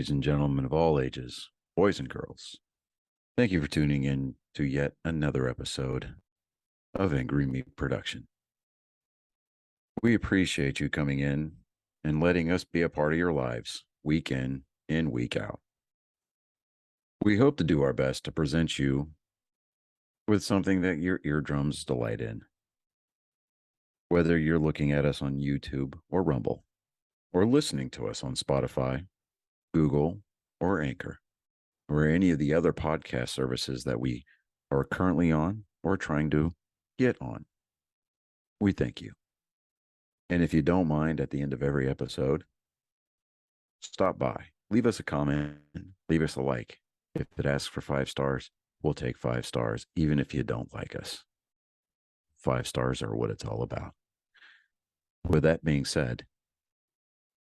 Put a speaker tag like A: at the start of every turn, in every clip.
A: Ladies and gentlemen of all ages, boys and girls, thank you for tuning in to yet another episode of Angry Meat Production. We appreciate you coming in and letting us be a part of your lives week in and week out. We hope to do our best to present you with something that your eardrums delight in. Whether you're looking at us on YouTube or Rumble, or listening to us on Spotify, Google, or Anchor, or any of the other podcast services that we are currently on or trying to get on, we thank you. And if you don't mind, at the end of every episode, stop by, leave us a comment, leave us a like. If it asks for 5 stars, we'll take 5 stars, even if you don't like us. 5 stars are what it's all about. With that being said,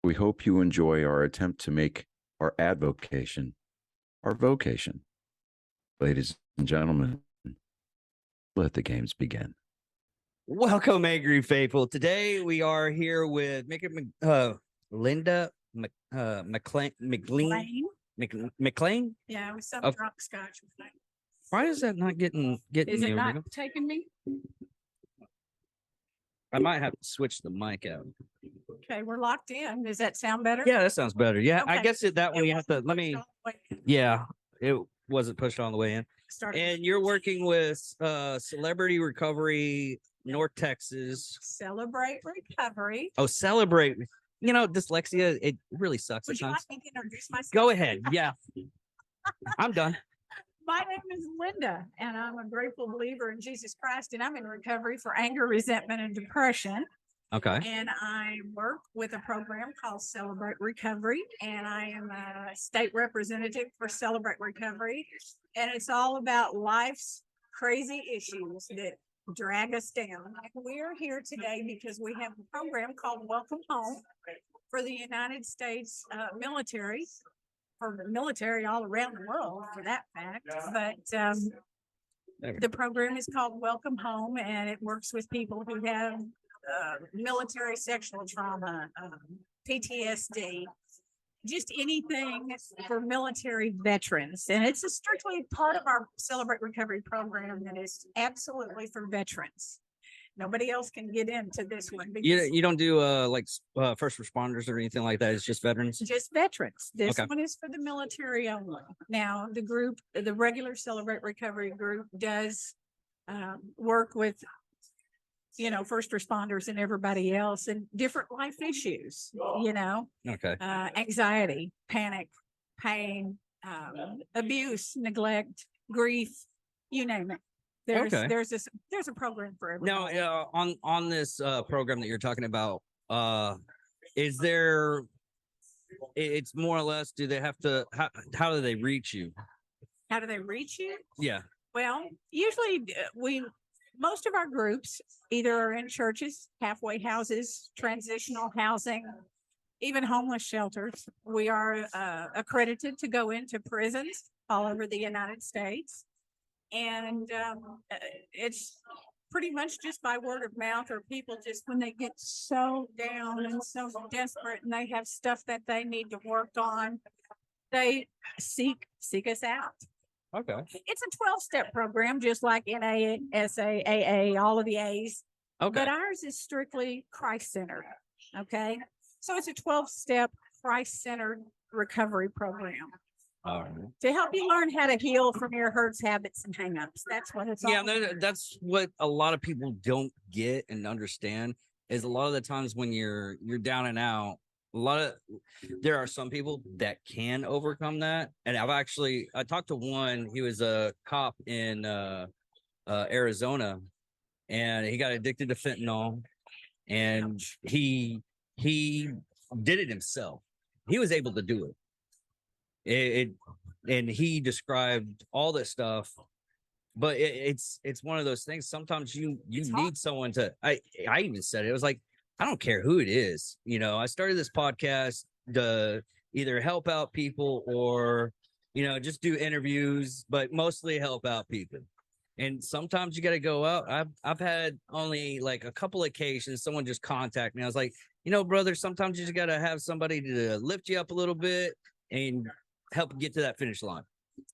A: we hope you enjoy our attempt to make our advocation our vocation. Ladies and gentlemen, let the games begin.
B: Welcome, Angry Faithful. Today we are here with Linda McLean.
C: Yeah, with some drunk scotch.
B: Why is that not getting?
C: Is it not taking me?
B: I might have to switch the mic out.
C: Okay, we're locked in. Does that sound better?
B: Yeah, that sounds better. Yeah,
C: Okay.
B: I guess that one you have to. Let me. Yeah, it wasn't pushed on the way in. And you're working with Celebrity Recovery, North Texas.
C: Celebrate Recovery.
B: Oh, Celebrate. You know, dyslexia, it really sucks.
C: Would you like me to introduce myself?
B: Go ahead. Yeah. I'm done.
C: My name is Linda, and I'm a grateful believer in Jesus Christ, and I'm in recovery for anger, resentment, and depression.
B: Okay.
C: And I work with a program called Celebrate Recovery, and I am a state representative for Celebrate Recovery. And it's all about life's crazy issues that drag us down. We are here today because we have a program called Welcome Home for the United States military, for the military all around the world, for that fact. But the program is called Welcome Home, and it works with people who have military sexual trauma, PTSD, just anything for military veterans. And it's a strictly part of our Celebrate Recovery program that is absolutely for veterans. Nobody else can get into this one.
B: You don't do first responders or anything like that. It's just veterans.
C: Just veterans. This one is for the military only. Now, the regular Celebrate Recovery group does work with, first responders and everybody else, and different life issues. Anxiety, panic, pain, abuse, neglect, grief, you name it. There's a program for everyone.
B: Now, on this program that you're talking about, is there? It's more or less. Do they have to? How do they reach you?
C: How do they reach you?
B: Yeah.
C: Well, usually most of our groups either are in churches, halfway houses, transitional housing, even homeless shelters. We are accredited to go into prisons all over the United States. And it's pretty much just by word of mouth, or people just when they get so down and so desperate and they have stuff that they need to work on, they seek us out.
B: Okay.
C: It's a 12-step program, just like NA, SA, AA, all of the A's.
B: Okay.
C: But ours is strictly Christ-centered. Okay. So it's a 12-step Christ-centered recovery program. To help you learn how to heal from your hurts, habits, and hangups. That's what it's all about.
B: That's what a lot of people don't get and understand is a lot of the times when you're down and out, there are some people that can overcome that. And I talked to one, he was a cop in Arizona, and he got addicted to fentanyl, and he did it himself. He was able to do it. And he described all this stuff, but it's one of those things. Sometimes you need someone to. I even said it was like, I don't care who it is. I started this podcast to either help out people or just do interviews, but mostly help out people. And sometimes you got to go out. I've had only like a couple occasions someone just contact me. I was like, brother, sometimes you just got to have somebody to lift you up a little bit. and help get to that finish line.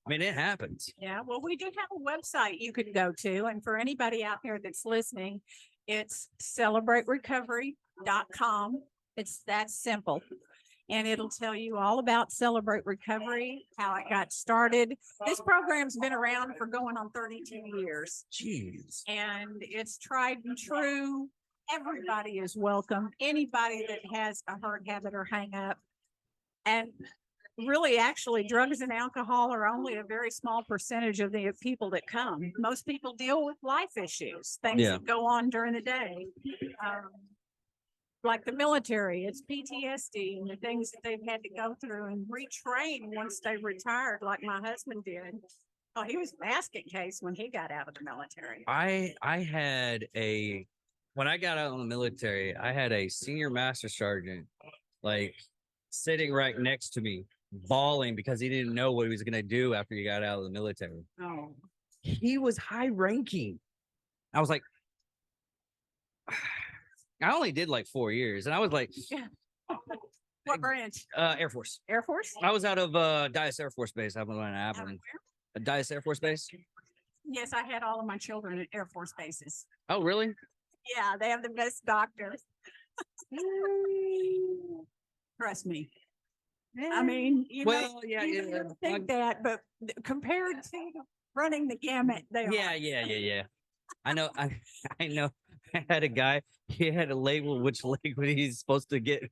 B: I mean, it happens.
C: Yeah, well, we do have a website you could go to. And for anybody out there that's listening, it's celebraterecovery.com. It's that simple. And it'll tell you all about Celebrate Recovery, how it got started. This program's been around for going on 32 years.
B: Jeez.
C: And it's tried and true. Everybody is welcome. Anybody that has a hurt habit or hang up. And really, actually, drugs and alcohol are only a very small percentage of the people that come. Most people deal with life issues, things that go on during the day. Like the military, it's PTSD and the things that they've had to go through and retrain once they retired, like my husband did. Oh, he was a basket case when he got out of the military.
B: When I got out of the military, I had a senior master sergeant like sitting right next to me, bawling because he didn't know what he was going to do after he got out of the military.
C: Oh,
B: He was high ranking. I was like, I only did like 4 years, and I was like,
C: yeah. What branch?
B: Air Force.
C: Air Force?
B: I was out of Dias Air Force Base. I was in Abilene. Dias Air Force Base.
C: Yes, I had all of my children at Air Force bases.
B: Oh, really?
C: Yeah, they have the best doctors. Trust me. I mean, you don't think that, but compared to running the gamut, they are.
B: Yeah. I know. I know. I had a guy. He had to label which leg he's supposed to get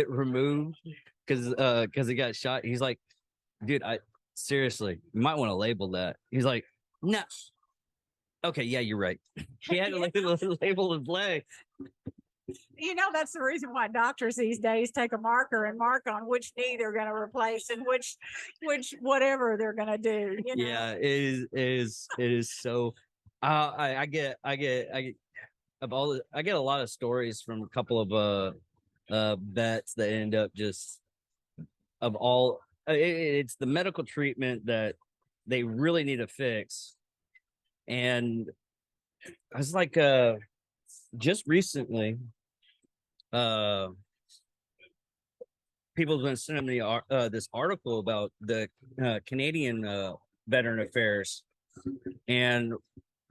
B: removed because he got shot. He's like, dude, seriously, you might want to label that. He's like, no. Okay, yeah, you're right. He had to label his leg.
C: You know, that's the reason why doctors these days take a marker and mark on which knee they're going to replace and which whatever they're going to do. You know?
B: Yeah, it is so. I get a lot of stories from a couple of vets that end up just it's the medical treatment that they really need to fix. And I was like, just recently, people have been sending me this article about the Canadian Veteran Affairs, and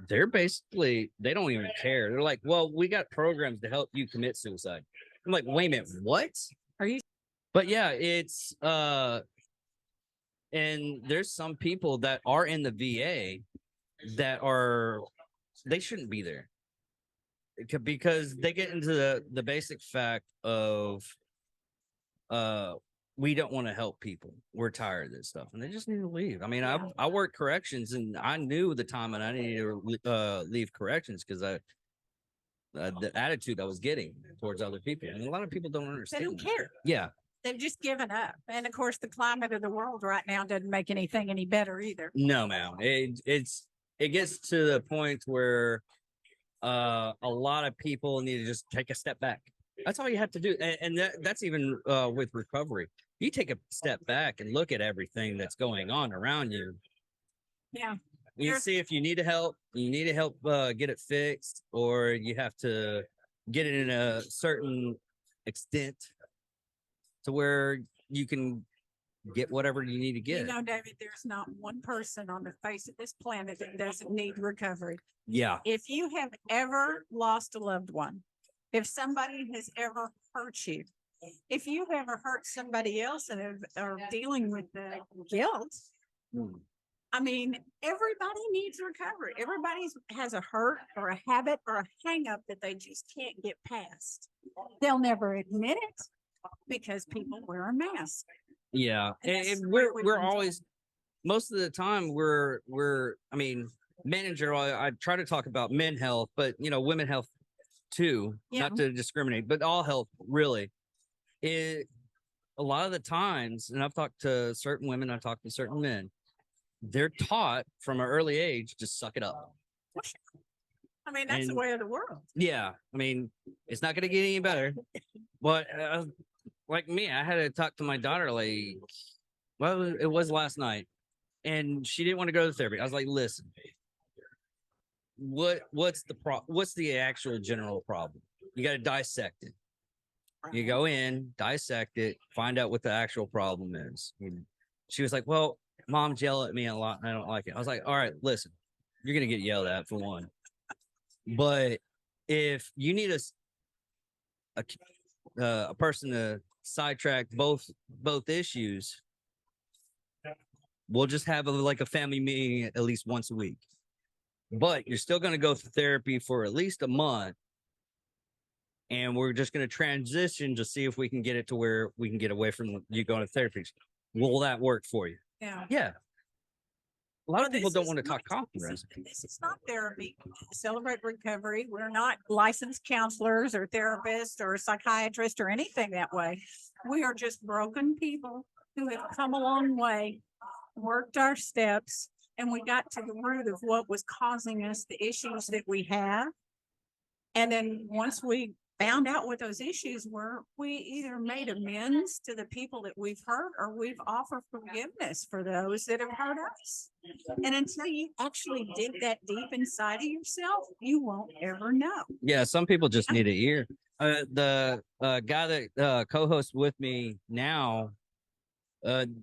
B: they're basically, they don't even care. They're like, well, we got programs to help you commit suicide. I'm like, wait a minute, what?
C: Are you?
B: But yeah, it's and there's some people that are in the VA that they shouldn't be there because they get into the basic fact of we don't want to help people. We're tired of this stuff, and they just need to leave. I mean, I worked corrections, and I knew the time and I needed to leave corrections because the attitude I was getting towards other people, and a lot of people don't understand.
C: They don't care.
B: Yeah,
C: they've just given up, and of course, the climate of the world right now doesn't make anything any better either.
B: No, ma'am. It gets to the point where a lot of people need to just take a step back. That's all you have to do, and that's even with recovery. You take a step back and look at everything that's going on around you.
C: Yeah.
B: You see if you need help, get it fixed, or you have to get it in a certain extent to where you can get whatever you need to get.
C: You know, David, there's not one person on the face of this planet that doesn't need recovery.
B: Yeah.
C: If you have ever lost a loved one, if somebody has ever hurt you, if you've ever hurt somebody else and are dealing with the guilt, I mean, everybody needs recovery. Everybody has a hurt or a habit or a hang up that they just can't get past. They'll never admit it because people wear a mask.
B: Yeah. And we're always, most of the time I mean, men in general, I try to talk about men health, but women health too, not to discriminate, but all health really. A lot of the times, and I've talked to certain women, I've talked to certain men, they're taught from an early age to suck it up.
C: I mean, that's the way of the world.
B: Yeah. I mean, it's not going to get any better. But like me, I had to talk to my daughter it was last night, and she didn't want to go to therapy. I was like, listen, what's the actual general problem? You got to dissect it. You go in, dissect it, find out what the actual problem is. And she was like, well, mom's yelling at me a lot and I don't like it. I was like, all right, listen, you're going to get yelled at for one. But if you need a person to sidetrack both issues, we'll just have like a family meeting at least once a week. But you're still going to go through therapy for at least a month. And we're just going to transition to see if we can get it to where we can get away from you going to therapy. Will that work for you?
C: Yeah.
B: Yeah. A lot of people
C: This
B: don't
C: is
B: want to talk
C: not-
B: confidence.
C: This is not therapy. Celebrate Recovery. We're not licensed counselors or therapists or psychiatrists or anything that way. We are just broken people who have come a long way, worked our steps, and we got to the root of what was causing us the issues that we have. And then once we found out what those issues were, we either made amends to the people that we've hurt or we've offered forgiveness for those that have hurt us. And until you actually dig that deep inside of yourself, you won't ever know.
B: Yeah, some people just need an ear. The guy that co-hosts with me now, and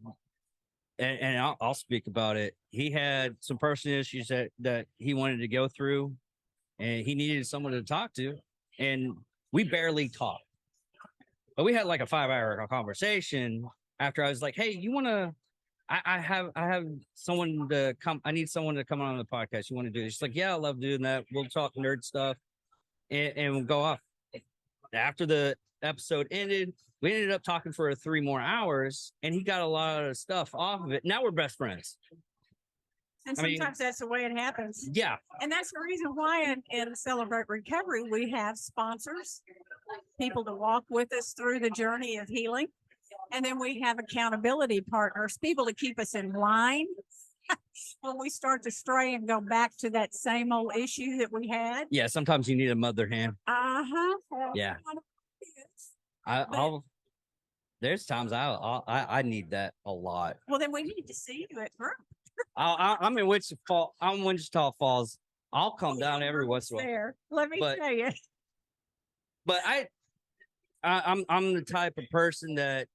B: I'll speak about it. He had some personal issues that he wanted to go through, and he needed someone to talk to, and we barely talked. But we had like a 5-hour conversation after I was like, hey, you want to, I have someone to come. I need someone to come on the podcast. You want to do it? She's like, yeah, I love doing that. We'll talk nerd stuff and we'll go off. After the episode ended, we ended up talking for 3 more hours and he got a lot of stuff off of it. Now we're best friends.
C: And
B: I mean-
C: sometimes that's the way it happens.
B: Yeah.
C: And that's the reason why in Celebrate Recovery, we have sponsors, people to walk with us through the journey of healing. And then we have accountability partners, people to keep us in line when we start to stray and go back to that same old issue that we had.
B: Yeah. Sometimes you need a mother hand.
C: Uh-huh.
B: Yeah.
C: But-
B: I'll there's times I need that a lot.
C: Well, then we need to see you at group.
B: I'm in Wichita Falls. I'll come down every once in a while.
C: There. Let me
B: But-
C: tell you.
B: But I'm the type of person that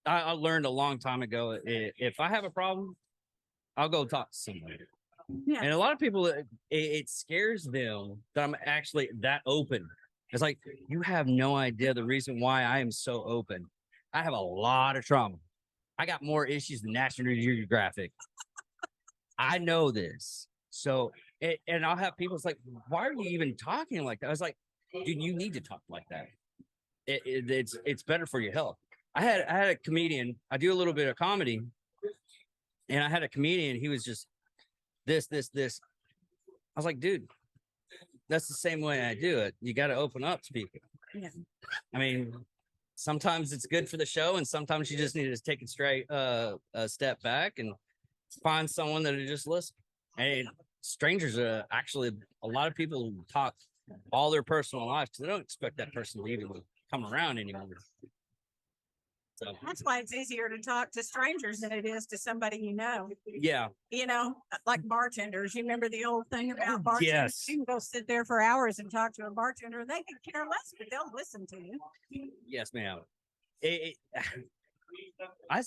B: I learned a long time ago. If I have a problem, I'll go talk to somebody.
C: Yeah.
B: And a lot of people, it scares them that I'm actually that open. It's like, you have no idea the reason why I am so open. I have a lot of trauma. I got more issues than National Geographic. I know this. So, and I'll have people like, why are you even talking like that? I was like, dude, you need to talk like that. It's better for your health. I had a comedian. I do a little bit of comedy, and I had a comedian. He was just this. I was like, dude, that's the same way I do it. You got to open up to people.
C: Yeah.
B: I mean, sometimes it's good for the show, and sometimes you just need to take a step back and find someone that will just listen. And strangers are actually, a lot of people talk all their personal life because they don't expect that person to even come around anymore. So
C: That's why it's easier to talk to strangers than it is to somebody you know.
B: yeah,
C: You know, like bartenders. You remember the old thing about bartenders?
B: yes.
C: You can go sit there for hours and talk to a bartender. They can care less, but they'll listen to you.
B: Yes, ma'am. I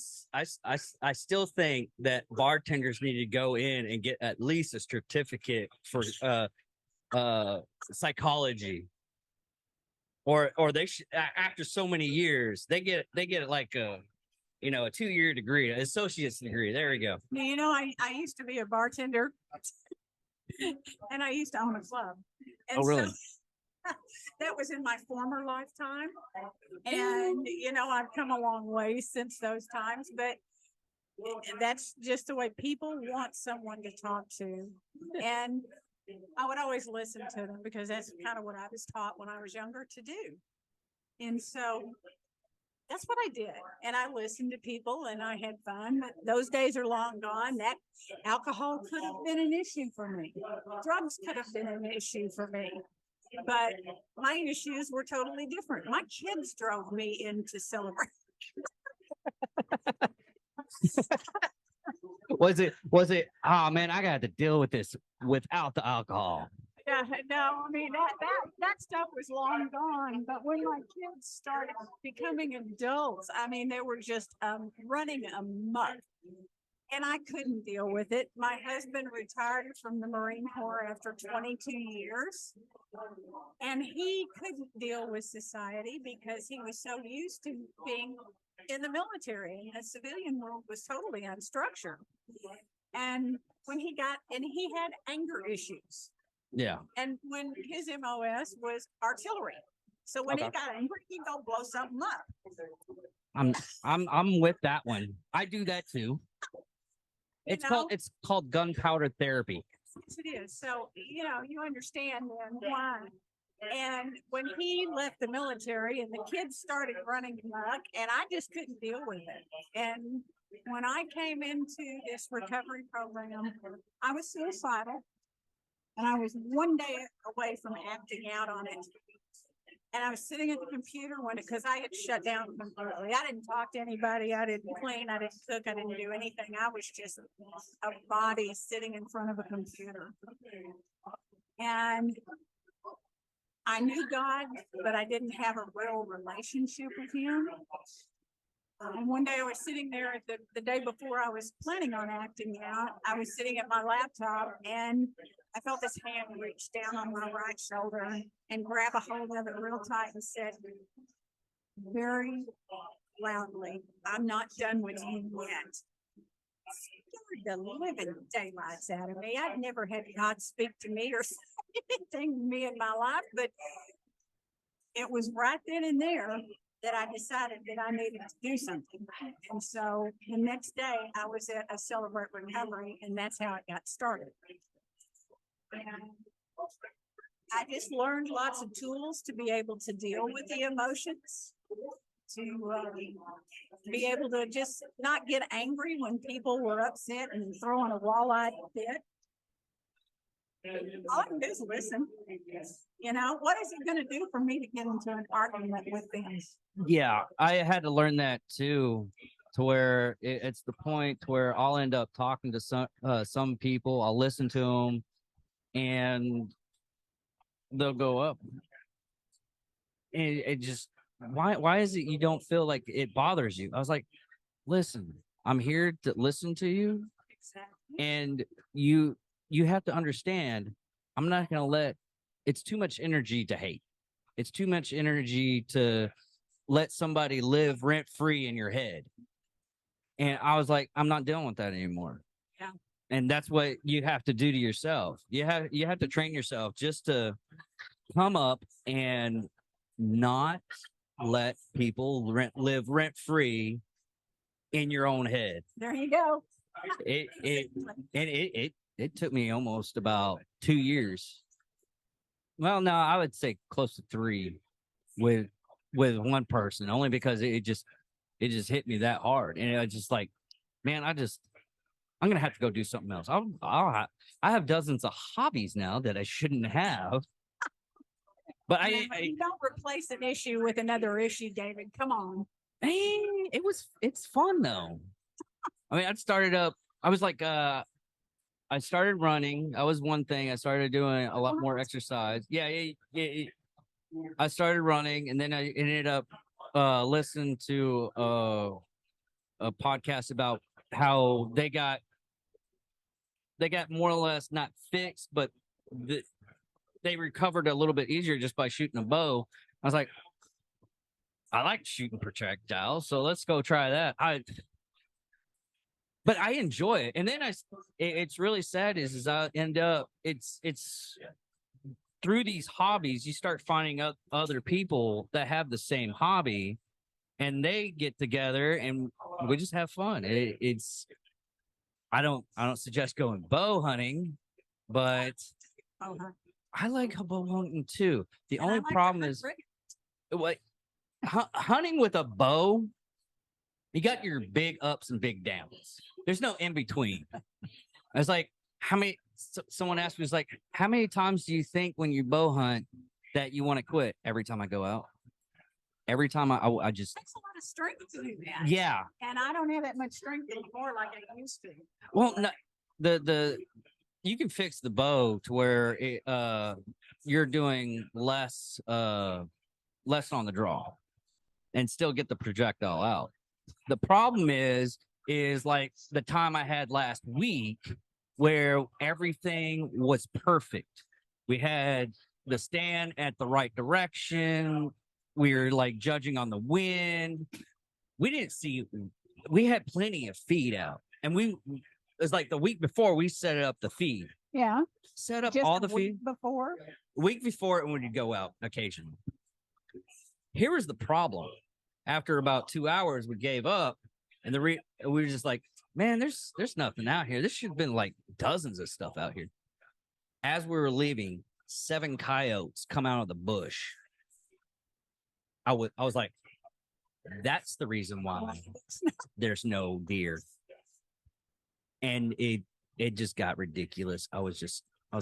B: still think that bartenders need to go in and get at least a certificate for psychology, or they should, after so many years they get like a 2-year degree, an associate's degree. There we go.
C: You know, I used to be a bartender and I used to own a club. And
B: Oh, really?
C: So, that was in my former lifetime. And, you know, I've come a long way since those times, but that's just the way people want someone to talk to. And I would always listen to them because that's kind of what I was taught when I was younger to do. And so that's what I did. And I listened to people and I had fun, but those days are long gone. That alcohol could have been an issue for me. Drugs could have been an issue for me. But my issues were totally different. My kids drove me into Celebrate.
B: Was it? Oh man, I got to deal with this without the alcohol.
C: Yeah, Yeah, no, I mean that stuff was long gone. But when my kids started becoming adults, I mean they were just running amok, and I couldn't deal with it. My husband retired from the Marine Corps after 22 years, and he couldn't deal with society because he was so used to being in the military, and the civilian world was totally unstructured. And when he had anger issues.
B: Yeah.
C: And when his MOS was artillery. So when he
B: Okay.
C: got angry, he'd go blow something up.
B: I'm with that one. I do that too.
C: You
B: It's called gunpowder therapy.
C: Yes, it is. So, you understand then why. And when he left the military and the kids started running amok, and I just couldn't deal with it. And when I came into this recovery program, I was suicidal. And I was one day away from acting out on it. And I was sitting at the computer because I had shut down completely. I didn't talk to anybody. I didn't clean. I didn't cook. I didn't do anything. I was just a body sitting in front of a computer. And I knew God, but I didn't have a real relationship with him. And one day I was sitting there at the day before I was planning on acting out. I was sitting at my laptop and I felt this hand reach down on my right shoulder and grab a hold of it real tight and said very loudly, "I'm not done with you yet." Scared the living daylights out of me. I'd never had God speak to me or say anything to me in my life, but it was right then and there that I decided that I needed to do something. And so the next day I was at a Celebrate Recovery, and that's how it got started. And I just learned lots of tools to be able to deal with the emotions, to be able to just not get angry when people were upset and throwing a walleye fit. All I can do is listen. What is it going to do for me to get into an argument with them?
B: Yeah, I had to learn that too, to where it's the point where I'll end up talking to some people. I'll listen to them, and they'll go up. And it just why is it you don't feel like it bothers you? I was like, listen, I'm here to listen to you,
C: Exactly.
B: and you have to understand. I'm not gonna let. It's too much energy to hate. It's too much energy to let somebody live rent free in your head. And I was like, I'm not dealing with that anymore.
C: Yeah.
B: And that's what you have to do to yourself. You have to train yourself just to come up and not let people live rent free in your own head.
C: There you go.
B: It took me almost about 2 years. Well, no, I would say close to 3 with one person, only because it just hit me that hard. And I just like, man, I'm gonna have to go do something else. I have dozens of hobbies now that I shouldn't have. But
C: You don't replace an issue with another issue, David. Come on.
B: It's fun though. I mean, I started running. That was one thing. I started doing a lot more exercise. Yeah. I started running, and then I ended up listening to a podcast about how they got more or less not fixed, but they recovered a little bit easier just by shooting a bow. I was like, I like shooting projectiles, so let's go try that. But I enjoy it. And then it's really sad is I end up, it's through these hobbies, you start finding out other people that have the same hobby, and they get together and we just have fun. I don't suggest going bow hunting, but I like bow hunting too. The only problem is what hunting with a bow, you got your big ups and big downs. There's no in between. I was like, someone asked me, was like, how many times do you think when you bow hunt that you want to quit? Every time I go out. Every time I just.
C: It takes a lot of strength to do that.
B: Yeah.
C: And I don't have that much strength anymore like I used to.
B: Well, no, the you can fix the bow to where you're doing less on the draw and still get the projectile out. The problem is like the time I had last week where everything was perfect. We had the stand at the right direction. We were like judging on the wind. We had plenty of feed out, and it was like the week before we set up the feed.
C: Yeah.
B: Set up
C: Just
B: all
C: a
B: the
C: week
B: feed
C: before.
B: week before and when you go out occasionally. Here was the problem. After about 2 hours, we gave up, and we were just like, man, there's nothing out here. This should have been like dozens of stuff out here. As we were leaving, 7 coyotes come out of the bush. I was like, that's the reason why there's no deer. And it just got ridiculous. I was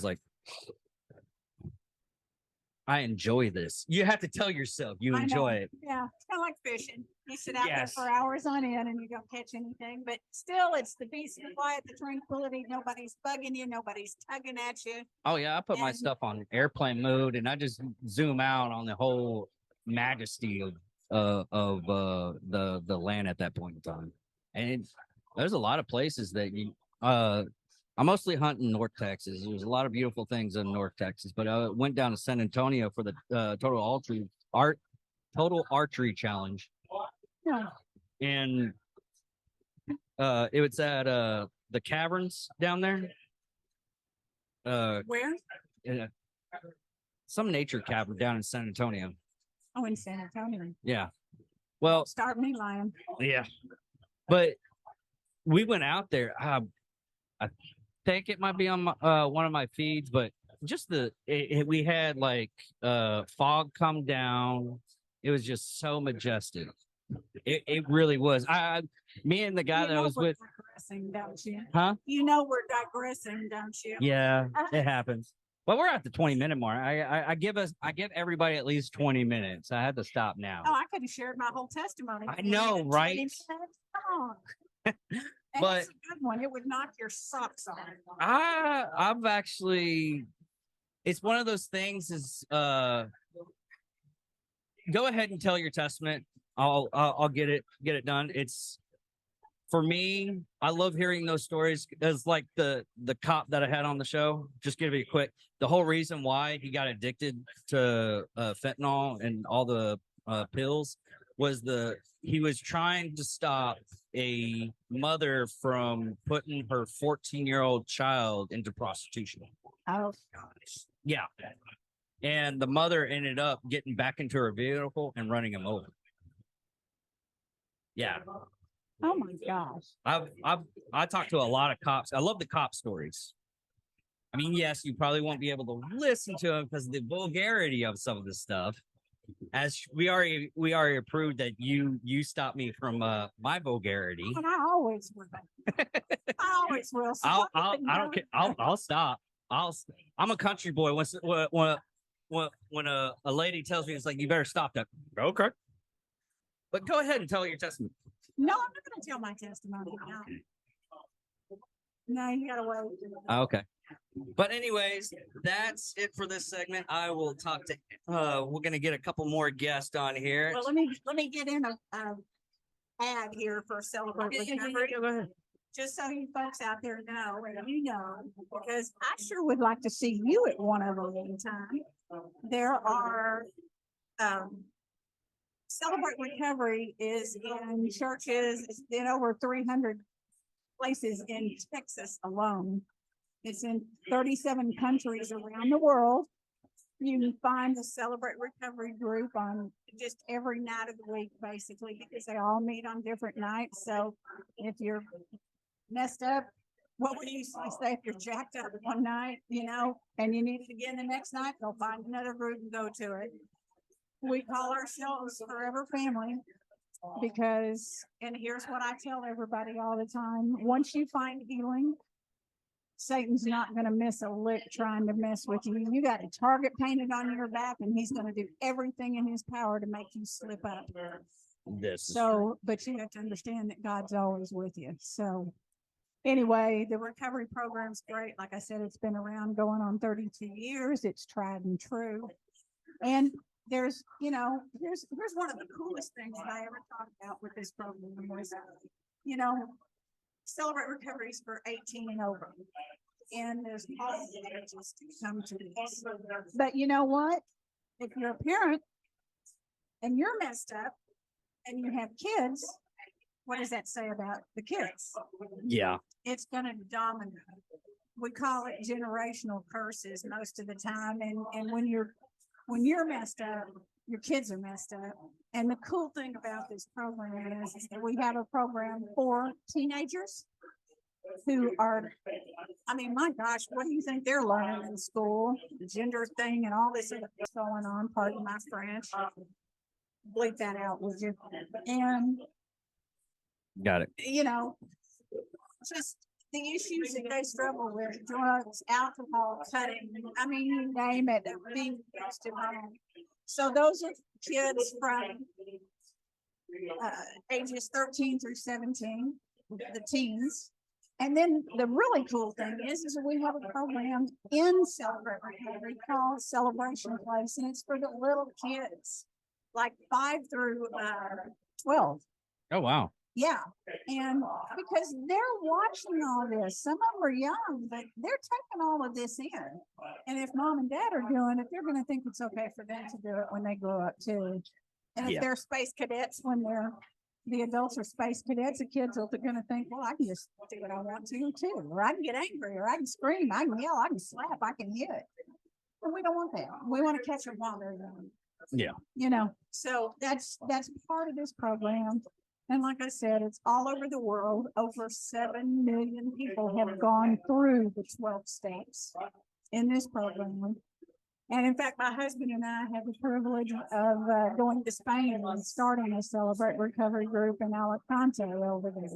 B: like, I enjoy this. You have to tell yourself you enjoy it.
C: Yeah, it's kind of like fishing. You sit out
B: Yes.
C: there for hours on end and you don't catch anything, but still, it's the peace and quiet, the tranquility. Nobody's bugging you, nobody's tugging at you.
B: Oh yeah, I put my
C: And-
B: stuff on airplane mode and I just zoom out on the whole majesty of the land at that point in time. And there's a lot of places that you I mostly hunt in North Texas. There's a lot of beautiful things in North Texas, but I went down to San Antonio for the total archery challenge.
C: Yeah.
B: And it was at the caverns down there.
C: Where?
B: Uh, some nature cavern down in San Antonio.
C: Oh, in San Antonio.
B: Yeah. Well,
C: Start me lying.
B: yeah. But we went out there. I think it might be on my, one of my feeds, but just we had like fog come down. It was just so majestic. It really was. Me and the guy that I was with.
C: Digressing, don't you?
B: Huh?
C: You know we're digressing, don't you?
B: Yeah, it happens. Well, we're at the 20-minute mark. I give everybody at least 20 minutes. I had to stop now.
C: Oh, I could have shared my whole testimony.
B: I
C: with you
B: know,
C: in 20
B: right?
C: minutes. Come on. And
B: But-
C: it's a good one. It would knock your socks off.
B: I've actually, it's one of those things is go ahead and tell your testament. I'll get it done. It's for me, I love hearing those stories. As like the cop that I had on the show, just give it quick. The whole reason why he got addicted to fentanyl and all the pills was he was trying to stop a mother from putting her 14-year-old child into prostitution.
C: Oh gosh.
B: Yeah. And the mother ended up getting back into her vehicle and running him over. Yeah.
C: Oh my gosh.
B: I talked to a lot of cops. I love the cop stories. I mean, yes, you probably won't be able to listen to them because of the vulgarity of some of this stuff. As we already proved that you stopped me from my vulgarity.
C: And I always will. I always will. So
B: I don't care. I'll stop. I'm a country boy. When a lady tells me, it's like, you better stop that. Okay. But go ahead and tell your testimony.
C: No, I'm not going to tell my testimony. No, you got to wait.
B: Okay. But anyways, that's it for this segment. I will talk to we're gonna get a couple more guests on here.
C: Well, let me get in a ad here for Celebrate Recovery. Just so you folks out there know, and you know, because I sure would like to see you at one of them anytime. There are Celebrate Recovery is in churches. It's in over 300 places in Texas alone. It's in 37 countries around the world. You can find the Celebrate Recovery group on just every night of the week, basically, because they all meet on different nights. So if you're messed up, what we usually say, if you're jacked up one night, you know, and you need it again the next night, go find another group and go to it. We call ourselves Forever Family because, and here's what I tell everybody all the time, once you find healing, Satan's not going to miss a lick trying to mess with you. You got a target painted on your back, and he's going to do everything in his power to make you slip up.
B: This is
C: So, but you have to understand that God's always with you. So Anyway, the recovery program's great. Like I said, it's been around going on 32 years. It's tried and true. And there's, here's one of the coolest things that I ever talked about with this program was, Celebrate Recoveries for 18 and over. And there's all the ages to come to this. But you know what? If you're a parent and you're messed up and you have kids, what does that say about the kids?
B: Yeah.
C: It's going to dominate. We call it generational curses most of the time. And when you're messed up, your kids are messed up. And the cool thing about this program is that we have a program for teenagers who are, I mean, my gosh, what do you think they're learning in school? The gender thing and all this other stuff going on, pardon my French. Bleep that out, would you? And
B: Got it.
C: Just the issues that they struggle with, drugs, alcohol, cutting, I mean, you name it, being used at home. So those are kids from ages 13 through 17, the teens. And then the really cool thing is we have a program in Celebrate Recovery called Celebration Place, and it's for the little kids, like 5 through 12.
B: Oh, wow.
C: Yeah. And because they're watching all this, some of them are young, but they're taking all of this in. And if mom and dad are doing it, they're going to think it's okay for them to do it when they grow up too. And if they're space cadets, when the adults are space cadets, the kids are going to think, well, I can just do what I want to too. Or I can get angry, or I can scream, I can yell, I can slap, I can hit. But we don't want that. We want to catch them while they're young.
B: Yeah.
C: So that's part of this program. And like I said, it's all over the world. Over 7 million people have gone through the 12 steps in this program. And in fact, my husband and I had the privilege of going to Spain and starting a Celebrate Recovery group in Alicante over there.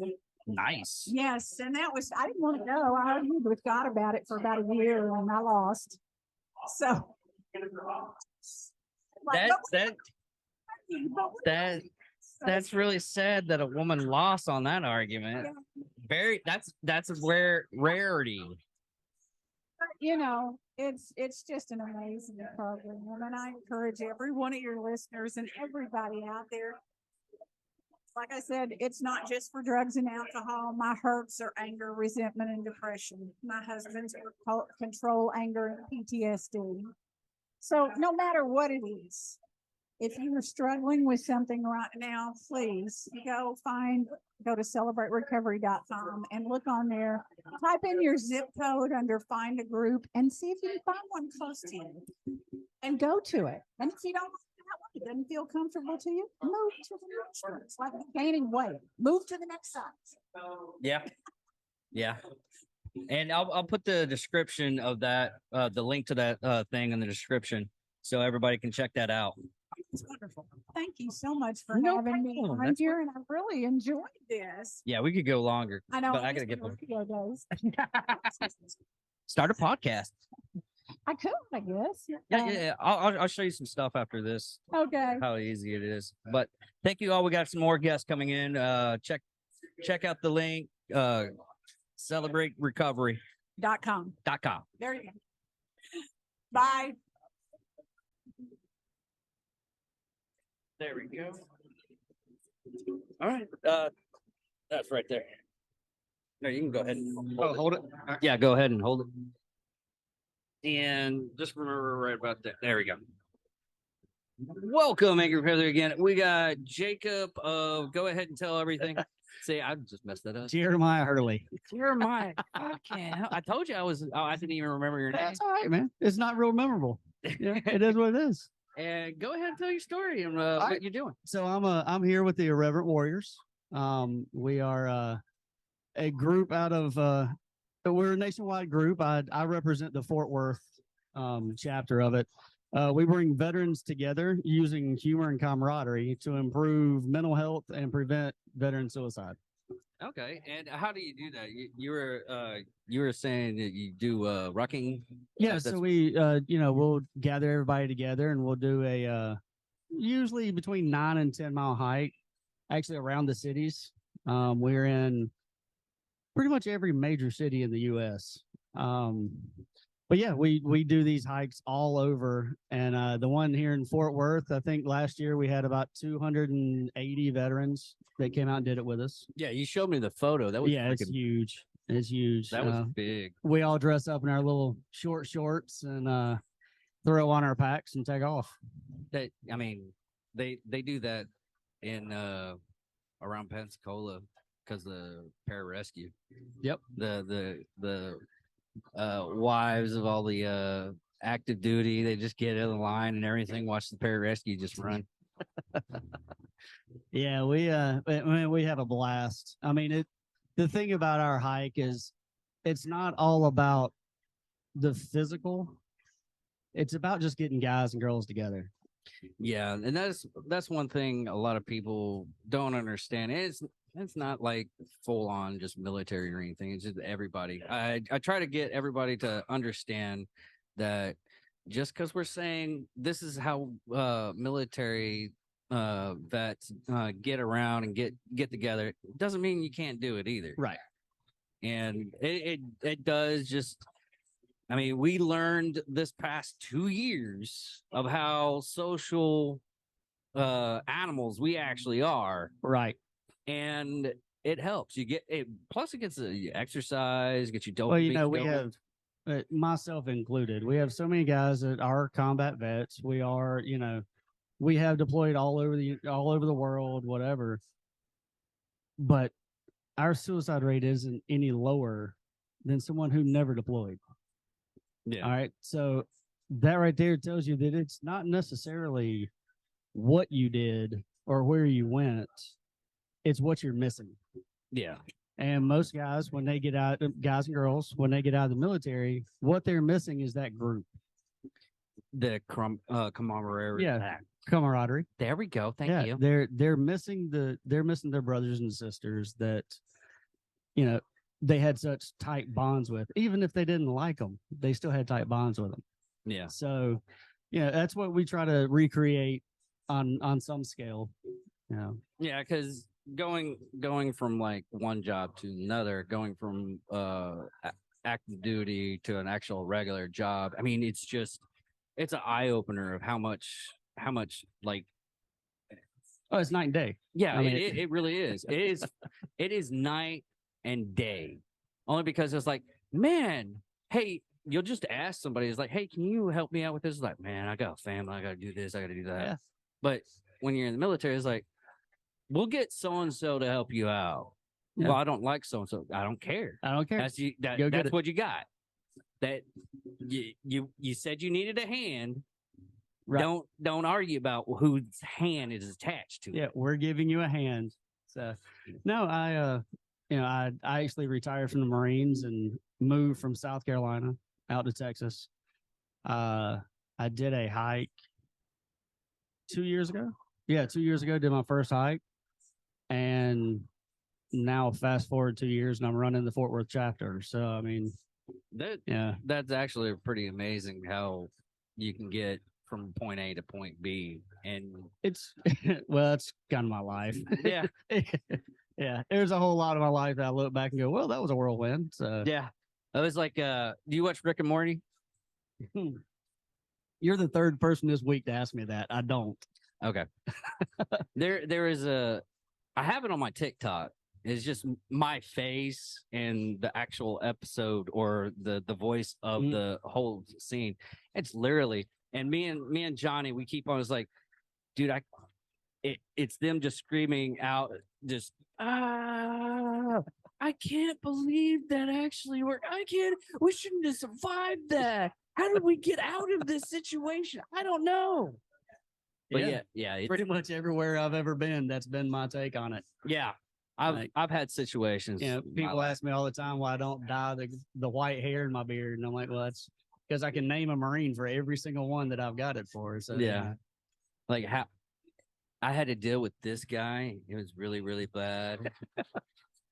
B: Nice.
C: Yes, and I didn't want to go. I argued with God about it for about a year and I lost. So
B: that's really sad that a woman lost on that argument.
C: Yeah.
B: That's a rare rarity.
C: But, it's just an amazing program. And I encourage every one of your listeners and everybody out there. Like I said, it's not just for drugs and alcohol. My hurts are anger, resentment, and depression. My husband's are control, anger, and PTSD. So no matter what it is, if you're struggling with something right now, please go to celebraterecovery.com and look on there. Type in your zip code under find a group and see if you can find one close to you and go to it. And if you don't, it doesn't feel comfortable to you, move to the next one. It's like gaining weight. Move to the next size.
B: Yeah. Yeah. And I'll put the description of that, the link to that thing in the description so everybody can check that out.
C: It's wonderful. Thank you so much for
B: No
C: having me
B: problem.
C: on
B: That's
C: here, and I really enjoyed this.
B: Yeah, we could go longer.
C: I know,
B: but I gotta get
C: radio days.
B: start a podcast.
C: I could, I guess.
B: Yeah. I'll show you some stuff after this.
C: Okay.
B: How easy it is. But thank you all. We got some more guests coming in. Check out the link. CelebrateRecovery.com.
C: .com. There you go. Bye.
B: There we go. All right. That's right there. No, you can go ahead and hold it. Yeah, go ahead and hold it. And just remember right about that. There we go. Welcome, Angry Feather again. We got Jacob. Go ahead and tell everything. See, I just messed that up.
D: Jeremiah Hurley.
B: Jeremiah. I told you I didn't even remember your name.
D: That's all right, man. It's not real memorable. Yeah, it is what it is.
B: And go ahead and tell your story and what you're doing.
D: So I'm here with the Irreverent Warriors. We are a group out of we're a nationwide group. I represent the Fort Worth chapter of it. We bring veterans together using humor and camaraderie to improve mental health and prevent veteran suicide.
B: Okay, and how do you do that? You were saying that you do rocking.
D: Yeah, so we we'll gather everybody together and we'll do a usually between 9 and 10 mile hike, actually around the cities. We're in pretty much every major city in the U.S. But yeah, we do these hikes all over, and the one here in Fort Worth, I think last year we had about 280 veterans that came out and did it with us.
B: Yeah, you showed me the photo. That was
D: Yeah, it's
B: freaking,
D: huge. It's huge.
B: that was big.
D: We all dress up in our little short shorts and throw on our packs and take off.
B: I mean, they do that in around Pensacola because the pararescue.
D: Yep.
B: The wives of all the active duty, they just get in the line and everything, watch the pararescue just run.
D: Yeah, we have a blast. I mean, the thing about our hike is it's not all about the physical. It's about just getting guys and girls together.
B: Yeah, and that's one thing a lot of people don't understand. It's not like full on just military or anything. It's just everybody. I try to get everybody to understand that just because we're saying this is how military vets get around and get together doesn't mean you can't do it either.
D: Right.
B: And it does just. I mean, we learned this past 2 years of how social animals we actually are,
D: Right.
B: and it helps. You get it. Plus, it gets you exercise, gets you dopamine.
D: Well, you know, we
B: going.
D: have myself included. We have so many guys that are combat vets. We are, you know, we have deployed all over the world, whatever. But our suicide rate isn't any lower than someone who never deployed.
B: Yeah.
D: All right. So that right there tells you that it's not necessarily what you did or where you went, it's what you're missing.
B: Yeah.
D: And most guys, when they get out, guys and girls, when they get out of the military, what they're missing is that group.
B: The camaraderie.
D: Yeah. Camaraderie.
B: There we go. Thank you.
D: They're missing their brothers and sisters that, you know, they had such tight bonds with. Even if they didn't like them, they still had tight bonds with them.
B: Yeah.
D: So, you know, that's what we try to recreate on some scale. You know.
B: Yeah, because going from like one job to another, going from active duty to an actual regular job. I mean, it's an eye opener of how much like.
D: Oh, it's night and day.
B: Yeah,
D: I mean,
B: it really is. It is night and day. Only because it's like, man, hey, you'll just ask somebody, it's like, hey, can you help me out with this? It's like, man, I got a family, I gotta do this, I gotta do that.
D: Yeah.
B: But when you're in the military, it's like, we'll get so and so to help you out.
D: Yeah.
B: Well, I don't like so and so. I don't care.
D: I don't care.
B: That's what you got. That you said you needed a hand.
D: Right.
B: Don't argue about whose hand is attached to it.
D: Yeah, we're giving you a hand. So no, I actually retired from the Marines and moved from South Carolina out to Texas. I did a hike 2 years ago. Yeah, 2 years ago, did my first hike. And now fast forward 2 years and I'm running the Fort Worth chapter. So I mean,
B: that's actually pretty amazing how you can get from point A to point B. And
D: it's well, it's kind of my life.
B: Yeah.
D: Yeah. There's a whole lot of my life that I look back and go, well, that was a whirlwind. So
B: yeah. I was like, do you watch Rick and Morty?
D: You're the third person this week to ask me that. I don't.
B: Okay. there is I have it on my TikTok. It's just my face and the actual episode or the voice of the whole scene. It's literally, and me and Johnny, we keep on, it's like, dude, it's them just screaming out, just, I can't believe that actually worked. We shouldn't have survived that. How did we get out of this situation? I don't know. But yeah,
D: pretty much everywhere I've ever been, that's been my take on it.
B: Yeah. I've had situations.
D: You know, people ask me all the time why I don't dye the white hair in my beard. And I'm like, well, that's because I can name a Marine for every single one that I've got it for. So
B: yeah. Like how I had to deal with this guy. It was really, really bad.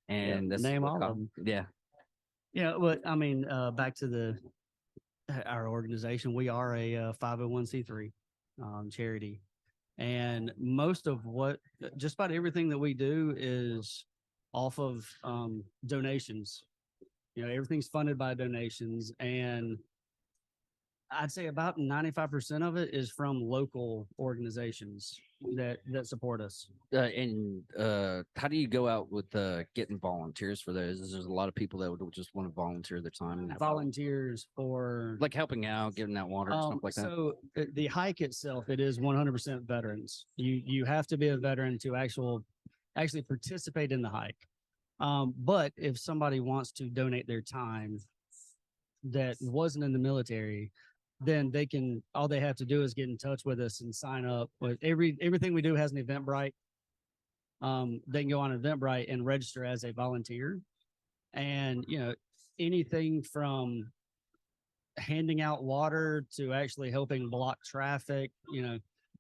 B: And
D: yeah, name all of them.
B: Yeah.
D: Yeah. But I mean, back to our organization, we are a 501c3 charity. And most of just about everything that we do is off of donations. You know, everything's funded by donations, and I'd say about 95% of it is from local organizations that support us.
B: How do you go out with getting volunteers for those? There's a lot of people that would just want to volunteer their time and
D: Volunteers for
B: like helping out, giving out water and stuff like that.
D: So the hike itself, it is 100% veterans. You have to be a veteran to actually participate in the hike. But if somebody wants to donate their time that wasn't in the military, then all they have to do is get in touch with us and sign up. With everything we do has an Eventbrite. They can go on Eventbrite and register as a volunteer. And, you know, anything from handing out water to actually helping block traffic, you know,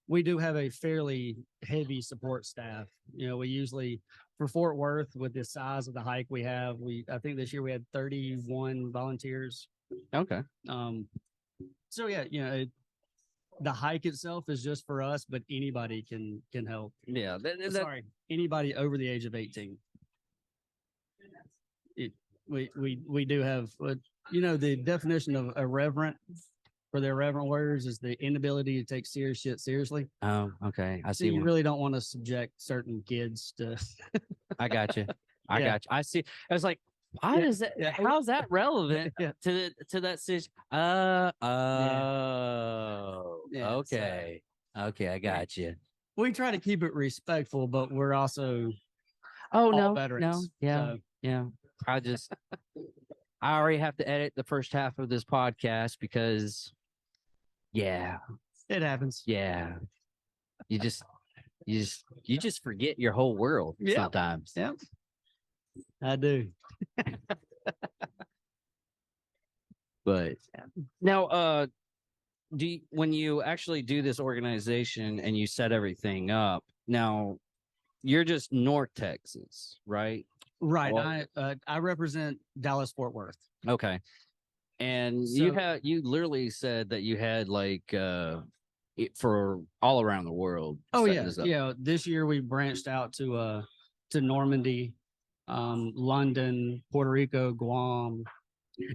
D: we do have a fairly heavy support staff. You know, we usually, for Fort Worth, with the size of the hike I think this year we had 31 volunteers.
B: Okay.
D: So yeah, you know, the hike itself is just for us, but anybody can help.
B: Yeah.
D: Sorry, anybody over the age of 18. We do have, you know, the definition of irreverent for the irreverent warriors is the inability to take serious shit seriously.
B: Oh, okay. I
D: So
B: see.
D: you really don't want to subject certain kids to.
B: I got you. I
D: Yeah.
B: got you. I see. I was like, why
D: Yeah,
B: is that?
D: yeah.
B: How's that relevant
D: Yeah.
B: to that situation?
D: Yeah, so-
B: Okay. Okay, I got you.
D: We try to keep it respectful, but we're also
B: Oh
D: all
B: no,
D: veterans.
B: yeah,
D: So,
B: yeah. I already have to edit the first half of this podcast because, yeah,
D: it happens.
B: yeah. You just forget your whole world
D: Yep.
B: sometimes.
D: Yep. I do.
B: But now, when you actually do this organization and you set everything up, now you're just North Texas, right?
D: Right.
B: Well-
D: I represent Dallas Fort Worth.
B: Okay. And
D: So-
B: you literally said that you had like for all around the world.
D: Oh
B: setting
D: yeah,
B: this up.
D: yeah. This year we branched out to Normandy, London, Puerto Rico, Guam.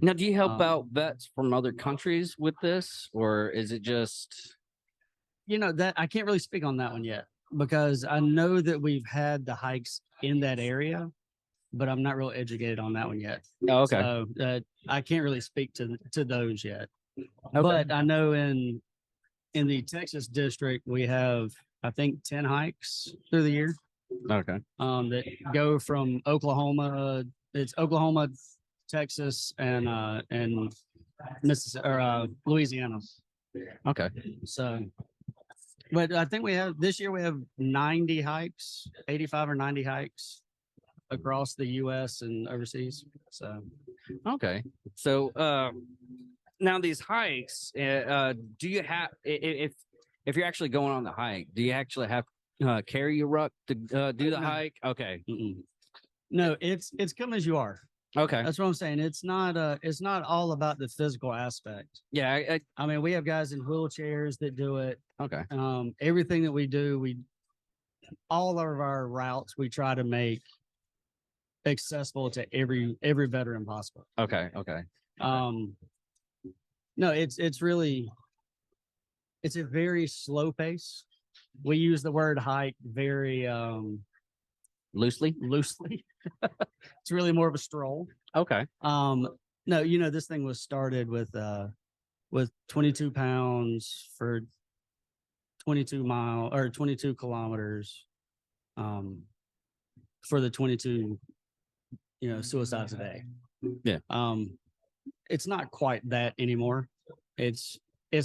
B: Now, do you help
D: Um,
B: out vets from other countries with this, or is it just
D: You know that I can't really speak on that one yet because I know that we've had the hikes in that area, but I'm not real educated on that one yet.
B: oh, okay?
D: So I can't really speak to those yet.
B: Okay.
D: But I know in the Texas district we have I think 10 hikes through the year.
B: Okay.
D: That go from Oklahoma. It's Oklahoma, Texas, and Mississippi or Louisiana.
B: Okay.
D: So, but I think this year we have 90 hikes, 85 or 90 hikes across the U.S. and overseas. So,
B: Okay. So, now these hikes, do you have if you're actually going on the hike, do you actually have carry your ruck to do the
D: No.
B: hike? Okay.
D: no, it's come as you are.
B: Okay.
D: That's what I'm saying. It's not all about the physical aspect.
B: Yeah.
D: I mean, we have guys in wheelchairs that do it.
B: Okay.
D: Everything that we do, all of our routes we try to make accessible to every veteran possible.
B: Okay. Okay.
D: No, it's a very slow pace. We use the word hike very
B: Loosely.
D: loosely. It's really more of a stroll.
B: Okay.
D: No, you know, this thing was started with 22 pounds for 22 kilometers for the 22 suicides a day.
B: Yeah.
D: It's not quite that anymore. It's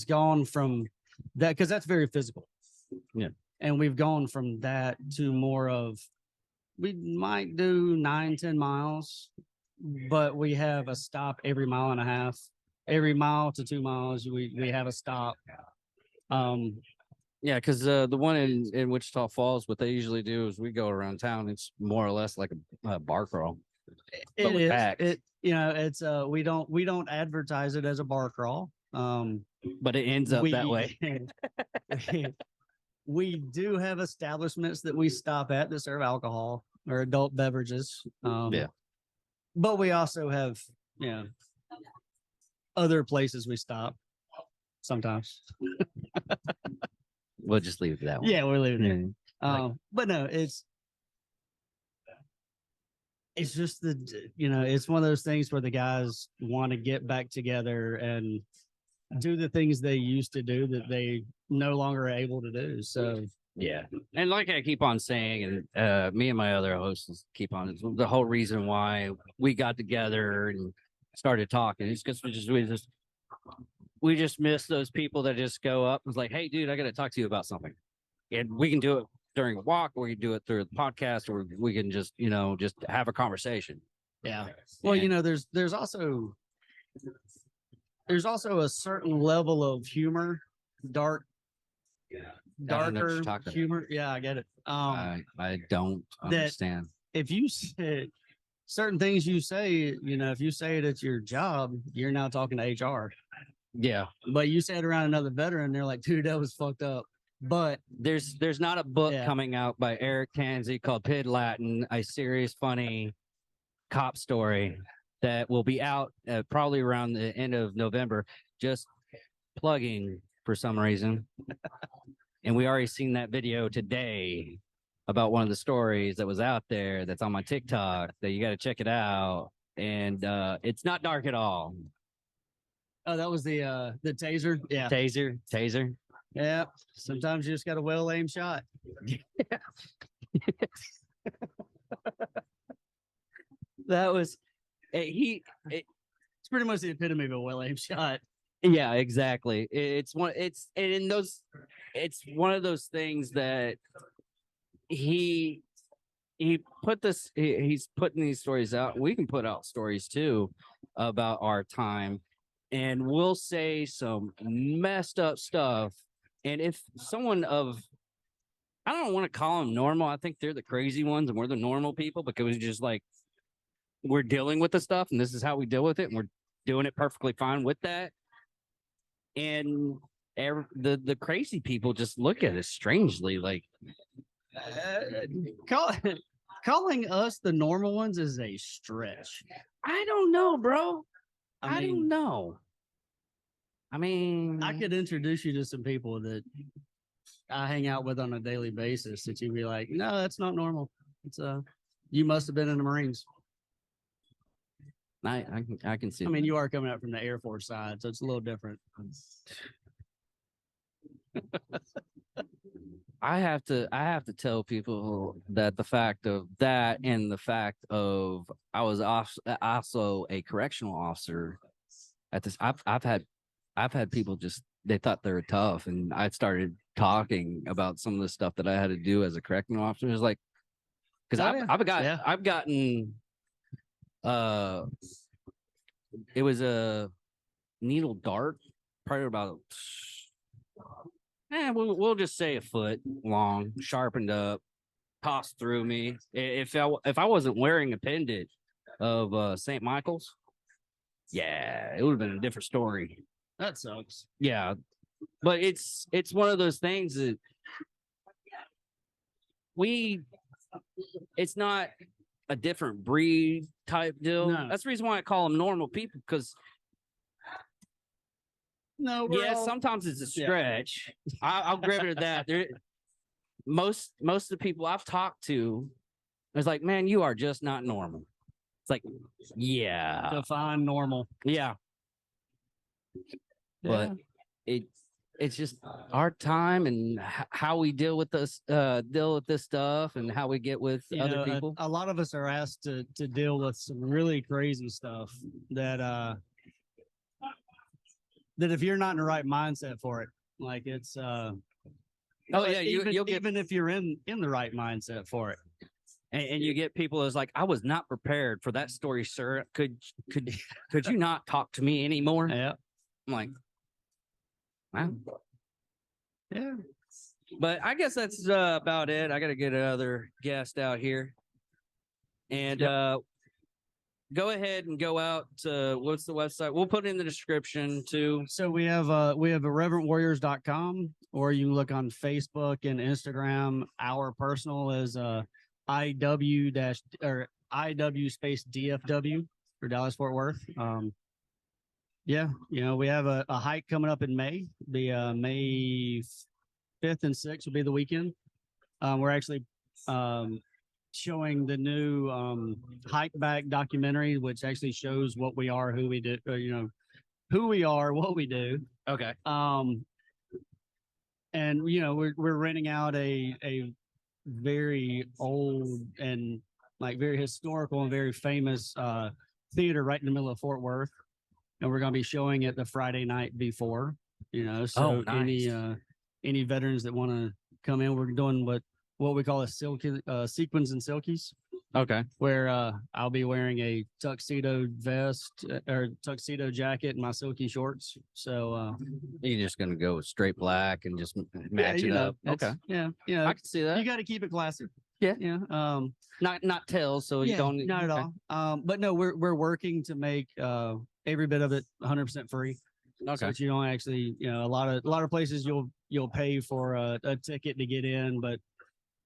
D: gone from that because that's very physical.
B: Yeah.
D: And we've gone from that to more of we might do 9-10 miles, but we have a stop every mile and a half. Every mile to 2 miles, we have a stop.
B: Yeah, because the one in Wichita Falls, what they usually do is we go around town. It's more or less like a bar crawl.
D: It
B: with
D: is.
B: packs.
D: It's we don't advertise it as a bar crawl.
B: But it ends up that way.
D: We do have establishments that we stop at that serve alcohol. or adult beverages.
B: Yeah.
D: But we also have, other places we stop sometimes.
B: We'll just leave it at that one.
D: Yeah, we're leaving it.
B: Yeah.
D: But no, it's just it's one of those things where the guys want to get back together and do the things they used to do that they no longer are able to do. So
B: Yeah. And like I keep on saying, and me and my other hosts keep on, the whole reason why we got together and started talking is because we just miss those people that just go up and was like, hey, dude, I got to talk to you about something. And we can do it during a walk, or we can do it through the podcast, or we can just, just have a conversation.
D: yeah. Well,
B: And-
D: there's also a certain level of humor, darker
B: I don't know what you're talking about.
D: humor. Yeah, I get it.
B: I don't
D: that-
B: understand.
D: If you say certain things you say, if you say it at your job, you're now talking to HR.
B: Yeah.
D: But you say it around another veteran, they're like, dude, that was fucked up. But
B: There's not a book
D: Yeah.
B: coming out by Eric Tansey called Pid Latin, a serious, funny cop story that will be out probably around the end of November. Just plugging for some reason. And we already seen that video today about one of the stories that was out there that's on my TikTok that you got to check it out. And it's not dark at all.
D: oh, that was the taser. Yeah.
B: Taser.
D: Yeah. Sometimes you just got a well aimed shot.
B: That was
D: It's pretty much the epitome of a well aimed shot.
B: Yeah, exactly. It's one of those things that he's putting these stories out. We can put out stories too about our time, and we'll say some messed up stuff. And if someone I don't want to call them normal, I think they're the crazy ones and we're the normal people, because it's just like we're dealing with the stuff and this is how we deal with it, and we're doing it perfectly fine with that. And the crazy people just look at us strangely, like
D: Calling us the normal ones is a stretch.
B: I don't know, bro. I
D: mean,
B: don't know. I mean,
D: I could introduce you to some people that I hang out with on a daily basis that you'd be like, no, that's not normal. It's you must have been in the Marines.
B: I can see.
D: I mean, you are coming out from the Air Force side, so it's a little different.
B: I have to tell people that the fact of that and the fact of I was also a correctional officer at this. I've had people just, they thought they were tough, and I started talking about some of the stuff that I had to do as a correctional officer. It was like, because I've gotten it was a needle dart, probably about we'll just say a foot long, sharpened up, tossed through me. If I wasn't wearing a pendant of St. Michael's, yeah, it would have been a different story.
D: That sucks.
B: Yeah, but it's one of those things that it's not a different breed type deal.
D: No.
B: That's the reason why I call them normal people, because
D: No,
B: sometimes it's a stretch. I'll grab it at that. Most of the people I've talked to, it's like, man, you are just not normal. It's like, yeah,
D: define normal.
B: yeah. But it's just our time and how we deal with this stuff and how we get with other people.
D: A lot of us are asked to deal with some really crazy stuff that if you're not in the right mindset for it, like it's
B: oh yeah, you'll get,
D: even if you're in the right mindset for it.
B: And you get people that's like, I was not prepared for that story, sir. Could you not talk to me anymore?
D: Yeah.
B: I'm like, wow.
D: Yeah.
B: But I guess that's about it. I got to get another guest out here. And go ahead and go out to, what's the website? We'll put it in the description too.
D: So we have irreverentwarriors.com, or you can look on Facebook and Instagram. Our personal is IW dash or IW space DFW for Dallas Fort Worth. Yeah, we have a hike coming up in May. The May 5th and 6th will be the weekend. We're actually showing the new hike back documentary, which actually shows what we are, who we do, who we are, what we do.
B: Okay.
D: And we're renting out a very old and like very historical and very famous theater right in the middle of Fort Worth, and we're going to be showing it the Friday night before. So
B: nice.
D: any veterans that want to come in, we're doing what we call a silky sequins and silkies,
B: Okay.
D: where I'll be wearing a tuxedo vest or tuxedo jacket and my silky shorts. So
B: You're just gonna go straight black and just match it up. Okay.
D: Yeah,
B: I can see that.
D: you got to keep it classy.
B: Yeah.
D: Yeah.
B: Not tails, so you
D: Yeah,
B: don't.
D: not at
B: okay.
D: all. But no, we're working to make every bit of it 100% free. So
B: Okay.
D: that you don't actually, a lot of places you'll pay for a ticket to get in, but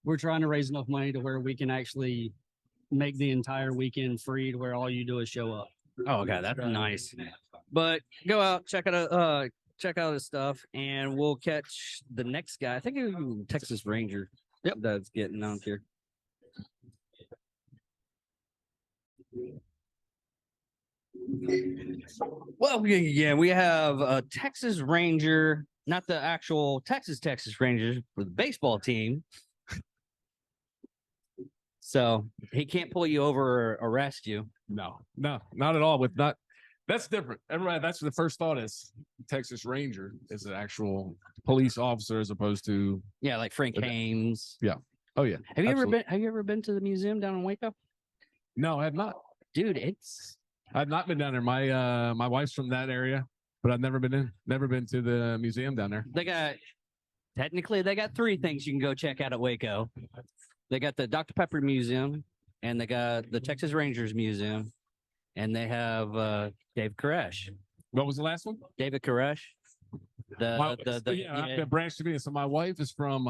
D: we're trying to raise enough money to where we can actually make the entire weekend free to where all you do is show up.
B: Oh, okay, that's nice. But go out, check out his stuff, and we'll catch the next guy. I think it was Texas Ranger.
D: Yep.
B: That's getting out here. Well, yeah, we have a Texas Ranger, not the actual Texas Rangers, for the baseball team. So he can't pull you over or arrest you.
E: No, not at all. That's different. Everybody, that's the first thought is Texas Ranger is an actual police officer as opposed to.
B: Yeah, like Frank
E: Okay.
B: Hames.
E: Oh yeah.
B: Have you
E: absolutely.
B: Have you ever been to the museum down in Waco?
E: No, I have not.
B: Dude, it's
E: I've not been down there. My wife's from that area, but I've never been to the museum down there.
B: they got three things you can go check out at Waco. They got the Dr. Pepper Museum, and they got the Texas Rangers Museum, and they have Dave Koresh.
E: What was the last one?
B: David Koresh.
E: The branch to me. So my wife is from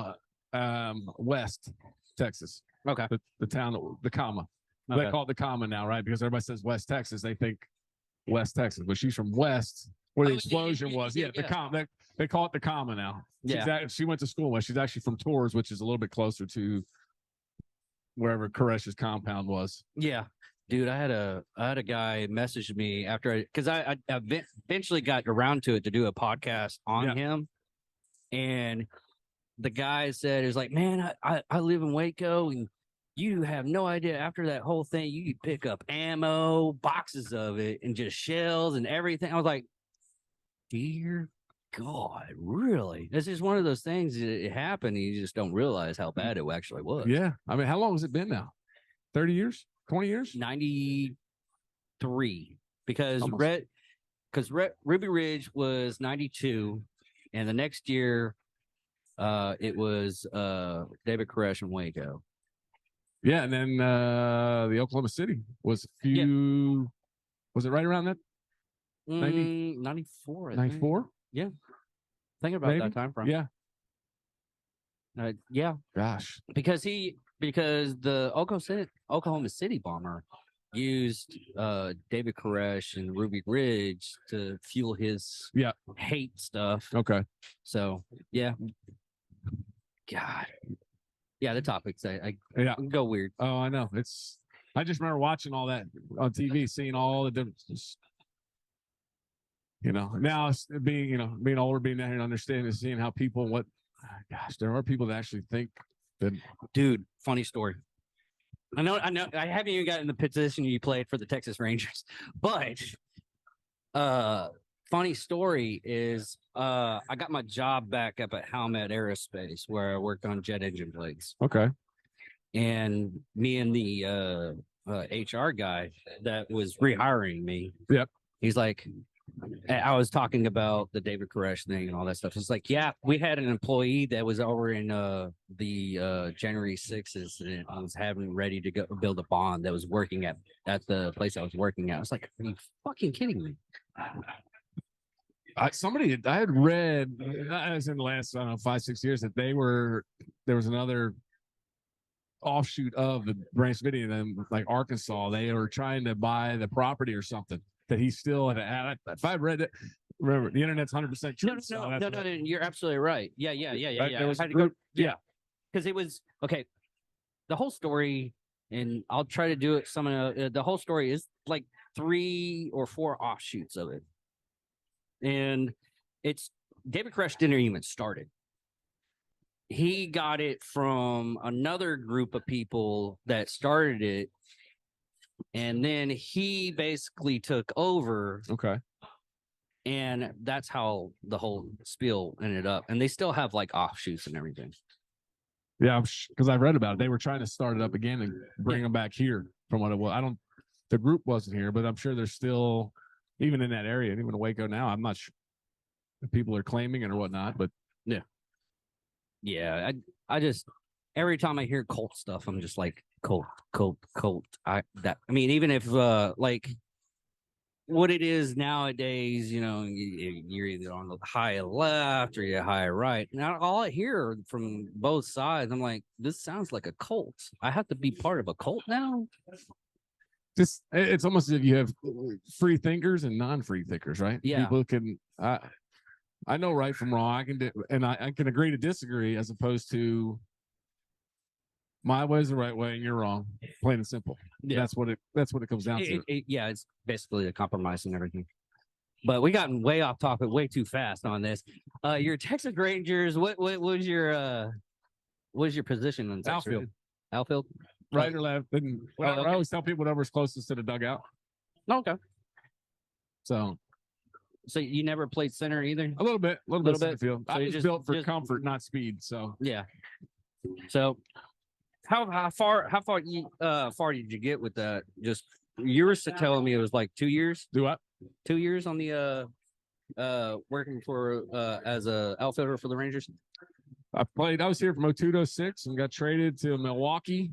E: West Texas.
B: Okay.
E: The town, the comma.
B: Okay.
E: They call it the comma now, right? Because everybody says West Texas, they think West Texas, but she's from West, where the explosion was. Yeah, the comma. They call it the comma now. She went to school west. She's actually from Torres, which is a little bit closer to wherever Koresh's compound was.
B: Yeah, dude, I had a guy message me after because I eventually got around to it to do a podcast on him, and the guy said, "It was like, man, I live in Waco, and you have no idea. After that whole thing, you could pick up ammo, boxes of it, and just shells and everything." I was like, "Dear God, really?" This is one of those things that it happened. And you just don't realize how bad it actually was.
E: Yeah, I mean, how long has it been now? 30 years? 20 years?
B: 93, because
E: Almost.
B: Ruby Ridge was 92, and the next year it was David Koresh in Waco.
E: Yeah, and then the Oklahoma City was a few. Was it right around that?
B: 94.
E: 94?
B: Thinking about that time frame.
E: Yeah.
B: Yeah.
E: Gosh.
B: Because the Oklahoma City bomber used David Koresh and Ruby Ridge to fuel his hate stuff.
E: Okay.
B: So yeah. God. Yeah, the topics I go weird.
E: Oh, I know. I just remember watching all that on TV, seeing all the differences. Now it's being older, being there and understanding, seeing how people, there are people that actually think that.
B: Dude, funny story. I know. I haven't even gotten in the position you played for the Texas Rangers, but funny story is I got my job back up at Howmet Aerospace where I worked on jet engine blades.
E: Okay.
B: And me and the HR guy that was rehiring me.
E: Yep.
B: He's like, I was talking about the David Koresh thing and all that stuff. It's like, yeah, we had an employee that was over in the January 6th and I was having ready to go build a bond that was working at the place I was working at. I was like, are you fucking kidding me?
E: I had read, as in the last, 5-6 years, that there was another offshoot of the Branch Davidian, and like Arkansas, they were trying to buy the property or something that he still had. If I read it, remember the internet's 100% true.
B: No, you're absolutely right. Yeah.
E: Right? There was
B: I
E: a
B: had to go-
E: group, yeah.
B: because it was okay. The whole story, and I'll try to do it. The whole story is like 3 or 4 offshoots of it, and it's David Koresh didn't even start it. He got it from another group of people that started it, and then he basically took over,
E: Okay.
B: and that's how the whole spiel ended up. And they still have like offshoots and everything.
E: Yeah, because I've read about it. They were trying to start it up again and bring them back here from what it was. The group wasn't here, but I'm sure they're still, even in that area, and even in Waco now. I'm not sure if people are claiming it or whatnot, but
B: Yeah, I just every time I hear cult stuff, I'm just like cult. I mean, even if like what it is nowadays, you're either on the high left or you're high right. Now all I hear from both sides, I'm like, this sounds like a cult. I have to be part of a cult now.
E: just it's almost as if you have free thinkers and non-free thinkers, right?
B: Yeah.
E: People can I know right from wrong. I can do, and I can agree to disagree, as opposed to my way is the right way and you're wrong. Plain and simple.
B: Yeah.
E: That's what it comes down to.
B: Yeah, it's basically a compromise and everything. But we gotten way off topic, way too fast on this. Your Texas Rangers, what was your position in Texas?
E: Outfield.
B: Outfield?
E: Right or left? And I always tell people whatever's closest to the dugout.
B: Okay.
E: So
B: you never played center either?
E: a little bit center field.
B: So
E: I
B: you
E: was
B: just-
E: built for
B: just-
E: comfort, not speed. So
B: Yeah. So how far did you get with that? Just you were telling me it was like 2 years?
E: do what?
B: 2 years on the working for as a outfielder for the Rangers?
E: I was here from 02 to 06 and got traded to Milwaukee.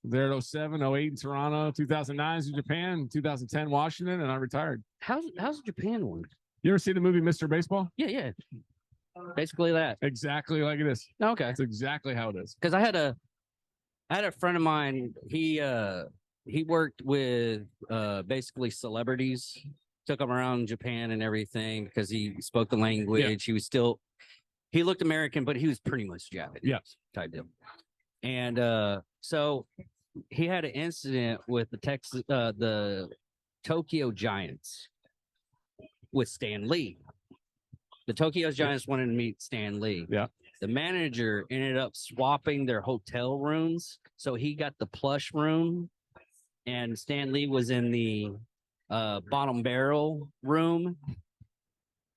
E: There at 07, 08 in Toronto, 2009 in Japan, 2010 Washington, and I retired.
B: How's the Japan one?
E: You ever see the movie Mr. Baseball?
B: Yeah. Basically that.
E: Exactly like it is.
B: Okay.
E: That's exactly how it is.
B: Because I had a friend of mine. He worked with basically celebrities, took them around Japan and everything because he spoke the language. He looked American, but he was pretty much Japanese.
E: Yeah.
B: Type deal. And so he had an incident with the Tokyo Giants with Stan Lee. The Tokyo Giants wanted to meet Stan Lee.
E: Yeah.
B: The manager ended up swapping their hotel rooms. So he got the plush room and Stan Lee was in the bottom barrel room.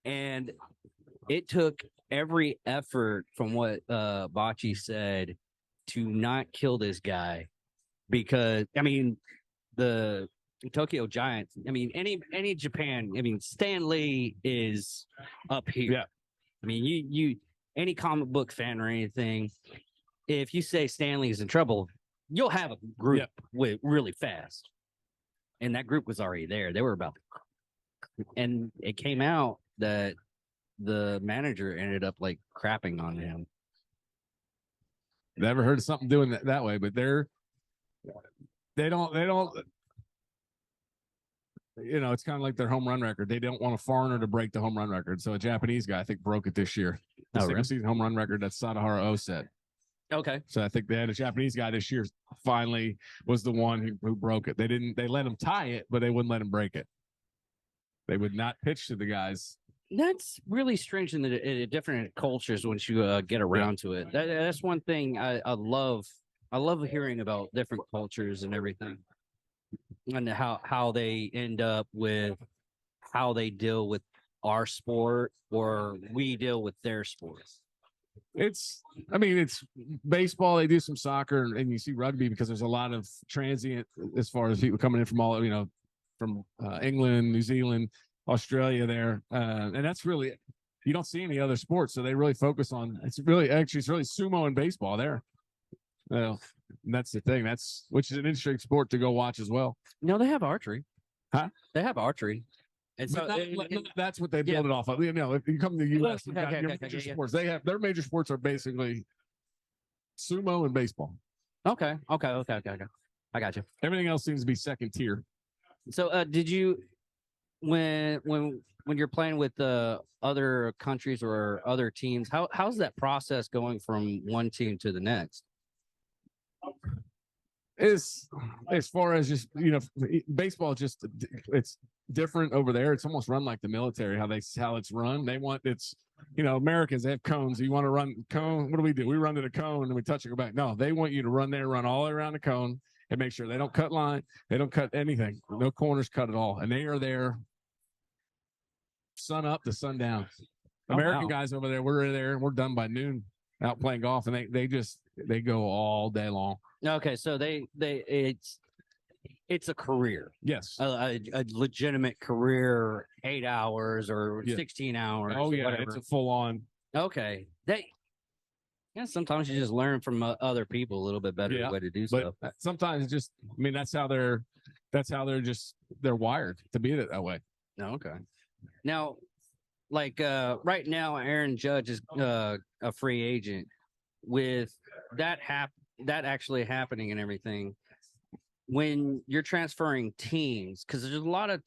B: And it took every effort from what Bocce said to not kill this guy because, I mean, the Tokyo Giants, I mean, any Japan, I mean, Stan Lee is up here.
E: Yeah.
B: I mean, you any comic book fan or anything, if you say Stan Lee is in trouble, you'll have a group with really fast. And that group was already there. They were about to, and it came out that the manager ended up like crapping on him.
E: Never heard of something doing that way, but they don't, it's kind of like their home run record. They don't want a foreigner to break the home run record. So a Japanese guy, I think, broke it this year. The single season home run record that Sadahara O set.
B: Okay.
E: So I think they had a Japanese guy this year finally was the one who broke it. They let him tie it, but they wouldn't let him break it. They would not pitch to the guys.
B: That's really strange in the different cultures once you get around to it. That's one thing I love. I love hearing about different cultures and everything, and how they end up with how they deal with our sport or we deal with their sports.
E: It's baseball. They do some soccer and you see rugby because there's a lot of transient as far as people coming in from all, from England, New Zealand, Australia there. And that's really, you don't see any other sports. So they really focus on, it's really sumo and baseball there. And that's the thing. Which is an interesting sport to go watch as well.
B: No, they have archery.
E: Huh?
B: They have archery. And so
E: that's what they build it off of. If you come to the U.S., you've got your major sports. They have their major sports are basically sumo and baseball.
B: Okay. I got you.
E: Everything else seems to be second tier.
B: So, did you when you're playing with other countries or other teams, how's that process going from one team to the next?
E: Is as far as just baseball, just it's different over there. It's almost run like the military, how it's run. They want Americans, they have cones. You want to run cone, what do? We run to the cone and we touch and go back. No, they want you to run there, run all the way around the cone and make sure they don't cut line, they don't cut anything, no corners cut at all, and they are there sun up to sundown. American guys over there, we're there and we're done by noon out playing golf, and they go all day long.
B: Okay, so it's a career.
E: Yes.
B: A legitimate career, 8 hours or 16 hours.
E: Oh yeah,
B: whatever.
E: it's a full on.
B: Okay. Sometimes you just learn from other people a little bit better way to do stuff.
E: But sometimes it's just, that's how they're wired to be that way.
B: Okay. Now, like right now, Aaron Judge is a free agent. With that actually happening and everything, when you're transferring teams, because there's a lot of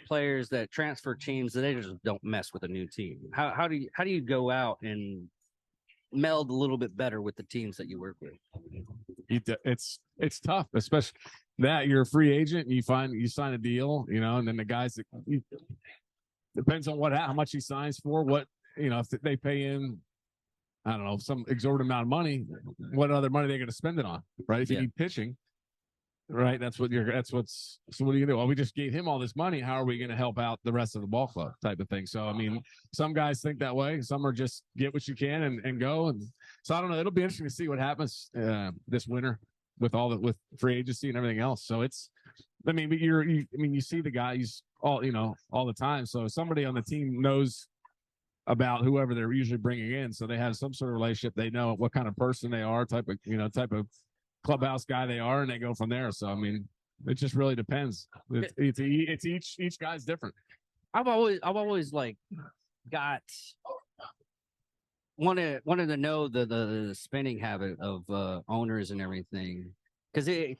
B: players that transfer teams that they just don't mess with a new team. How do you go out and meld a little bit better with the teams that you work with?
E: It's tough, especially that you're a free agent and you sign a deal, and then the guys that depends on how much he signs for, what if they pay him, I don't know, some exorbitant amount of money, what other money they're going to spend it on, right? If you need pitching, right? So what do you do? Well, we just gave him all this money. How are we going to help out the rest of the ball club type of thing? So, some guys think that way. Some are just get what you can and go. And so I don't know. It'll be interesting to see what happens this winter with with free agency and everything else. So but you see the guys all the time. So somebody on the team knows about whoever they're usually bringing in, so they have some sort of relationship. They know what kind of person they are, type of clubhouse guy they are, and they go from there. So it just really depends. It's each guy's different.
B: I've always got wanted to know the spending habit of owners and everything, because I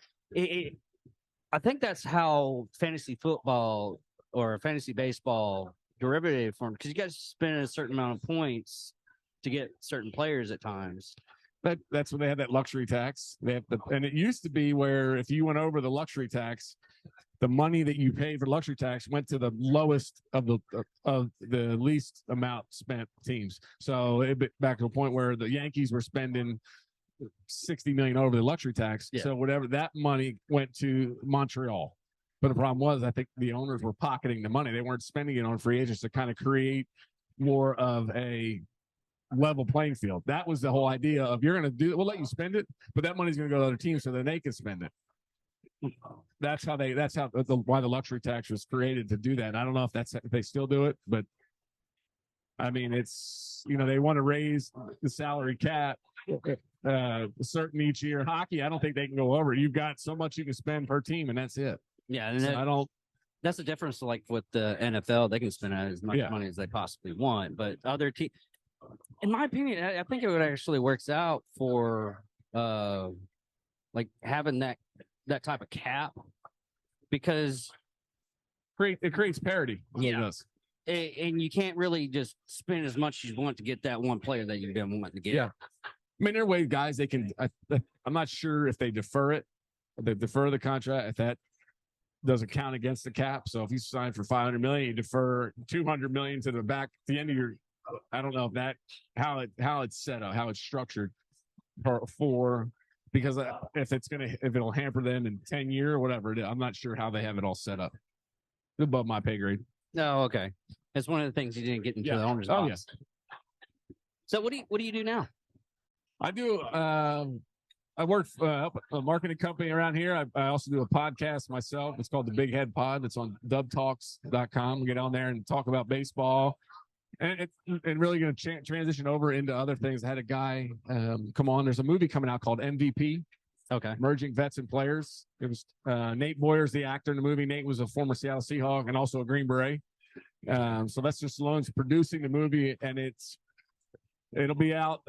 B: think that's how fantasy football or fantasy baseball derivative form, because you guys spend a certain amount of points to get certain players at times.
E: That's when they had that luxury tax. And it used to be where if you went over the luxury tax, the money that you paid for luxury tax went to the lowest of the least amount spent teams. So back to a point where the Yankees were spending $60 million over the luxury tax. Yeah. So whatever that money went to Montreal. But the problem was, I think the owners were pocketing the money. They weren't spending it on free agents to kind of create more of a level playing field. That was the whole idea of we'll let you spend it, but that money's going to go to other teams so then they can spend it. That's why the luxury tax was created, to do that. I don't know if they still do it, but it's, they want to raise the salary cap certain each year. Hockey, I don't think they can go over. You've got so much you can spend per team, and that's it.
B: Yeah, and that's the difference. Like with the NFL, they can spend as much money as they possibly want, but other teams, in my opinion, I think it would actually works out for like having that type of cap, because
E: it creates parity.
B: Yeah, it does. And you can't really just spend as much as you want to get that one player that you've been wanting to get.
E: Yeah, there are ways guys they can. I'm not sure if they defer the contract, if that doesn't count against the cap. So if you sign for $500 million, you defer $200 million to the end of your. I don't know if that how it's set up, how it's structured because if it'll hamper them in 10 years or whatever it is. I'm not sure how they have it all set up. It's above my pay grade.
B: Oh, okay. That's one of the things you didn't get into the owner's box. Yes. So what do you do now?
E: I do. I work for a marketing company around here. I also do a podcast myself. It's called the Big Head Pod. It's on dubtalks.com. Get on there and talk about baseball. And really going to transition over into other things. I had a guy come on. There's a movie coming out called MVP.
B: Okay.
E: Merging Vets and Players. It was Nate Boyer's the actor in the movie. Nate was a former Seattle Seahawk and also a Green Beret. Sylvester Stallone's producing the movie, and it'll be out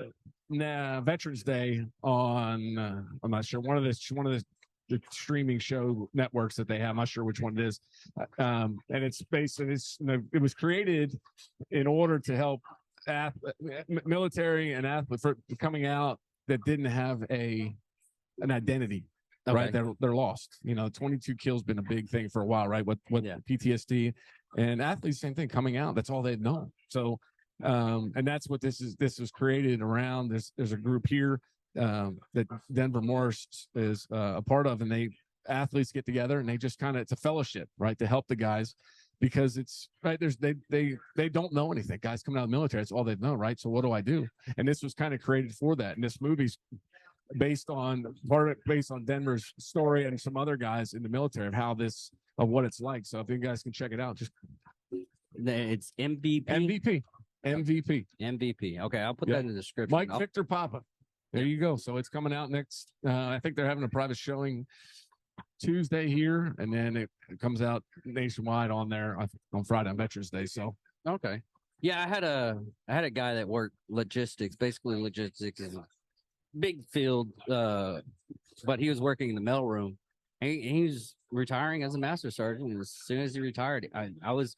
E: Veterans Day on I'm not sure one of the streaming show networks that they have. I'm not sure which one it is. And it's basically it was created in order to help military and athletes for coming out that didn't have an identity.
B: Okay.
E: Right, they're lost. 22 kills been a big thing for a while, right? What PTSD and athletes, same thing, coming out. That's all they've known. So, and that's what this was created around. There's a group here that Denver Morris is a part of, and athletes get together and they just it's a fellowship, right, to help the guys, because it's right. They don't know anything. Guys coming out of the military, that's all they've known, right? So what do I do? And this was kind of created for that. And this movie's based on Denver's story and some other guys in the military of what it's like. So if you guys can check it out, just
B: it's MVP. MVP. Okay, I'll put that in the description.
E: Mike Victor Papa. There you go. So it's coming out next. I think they're having a private showing Tuesday here, and then it comes out nationwide on Friday on Veterans Day. So
B: okay, yeah, I had a guy that worked logistics. Basically, logistics is a big field, but he was working in the mailroom. He was retiring as a master sergeant. And as soon as he retired, I was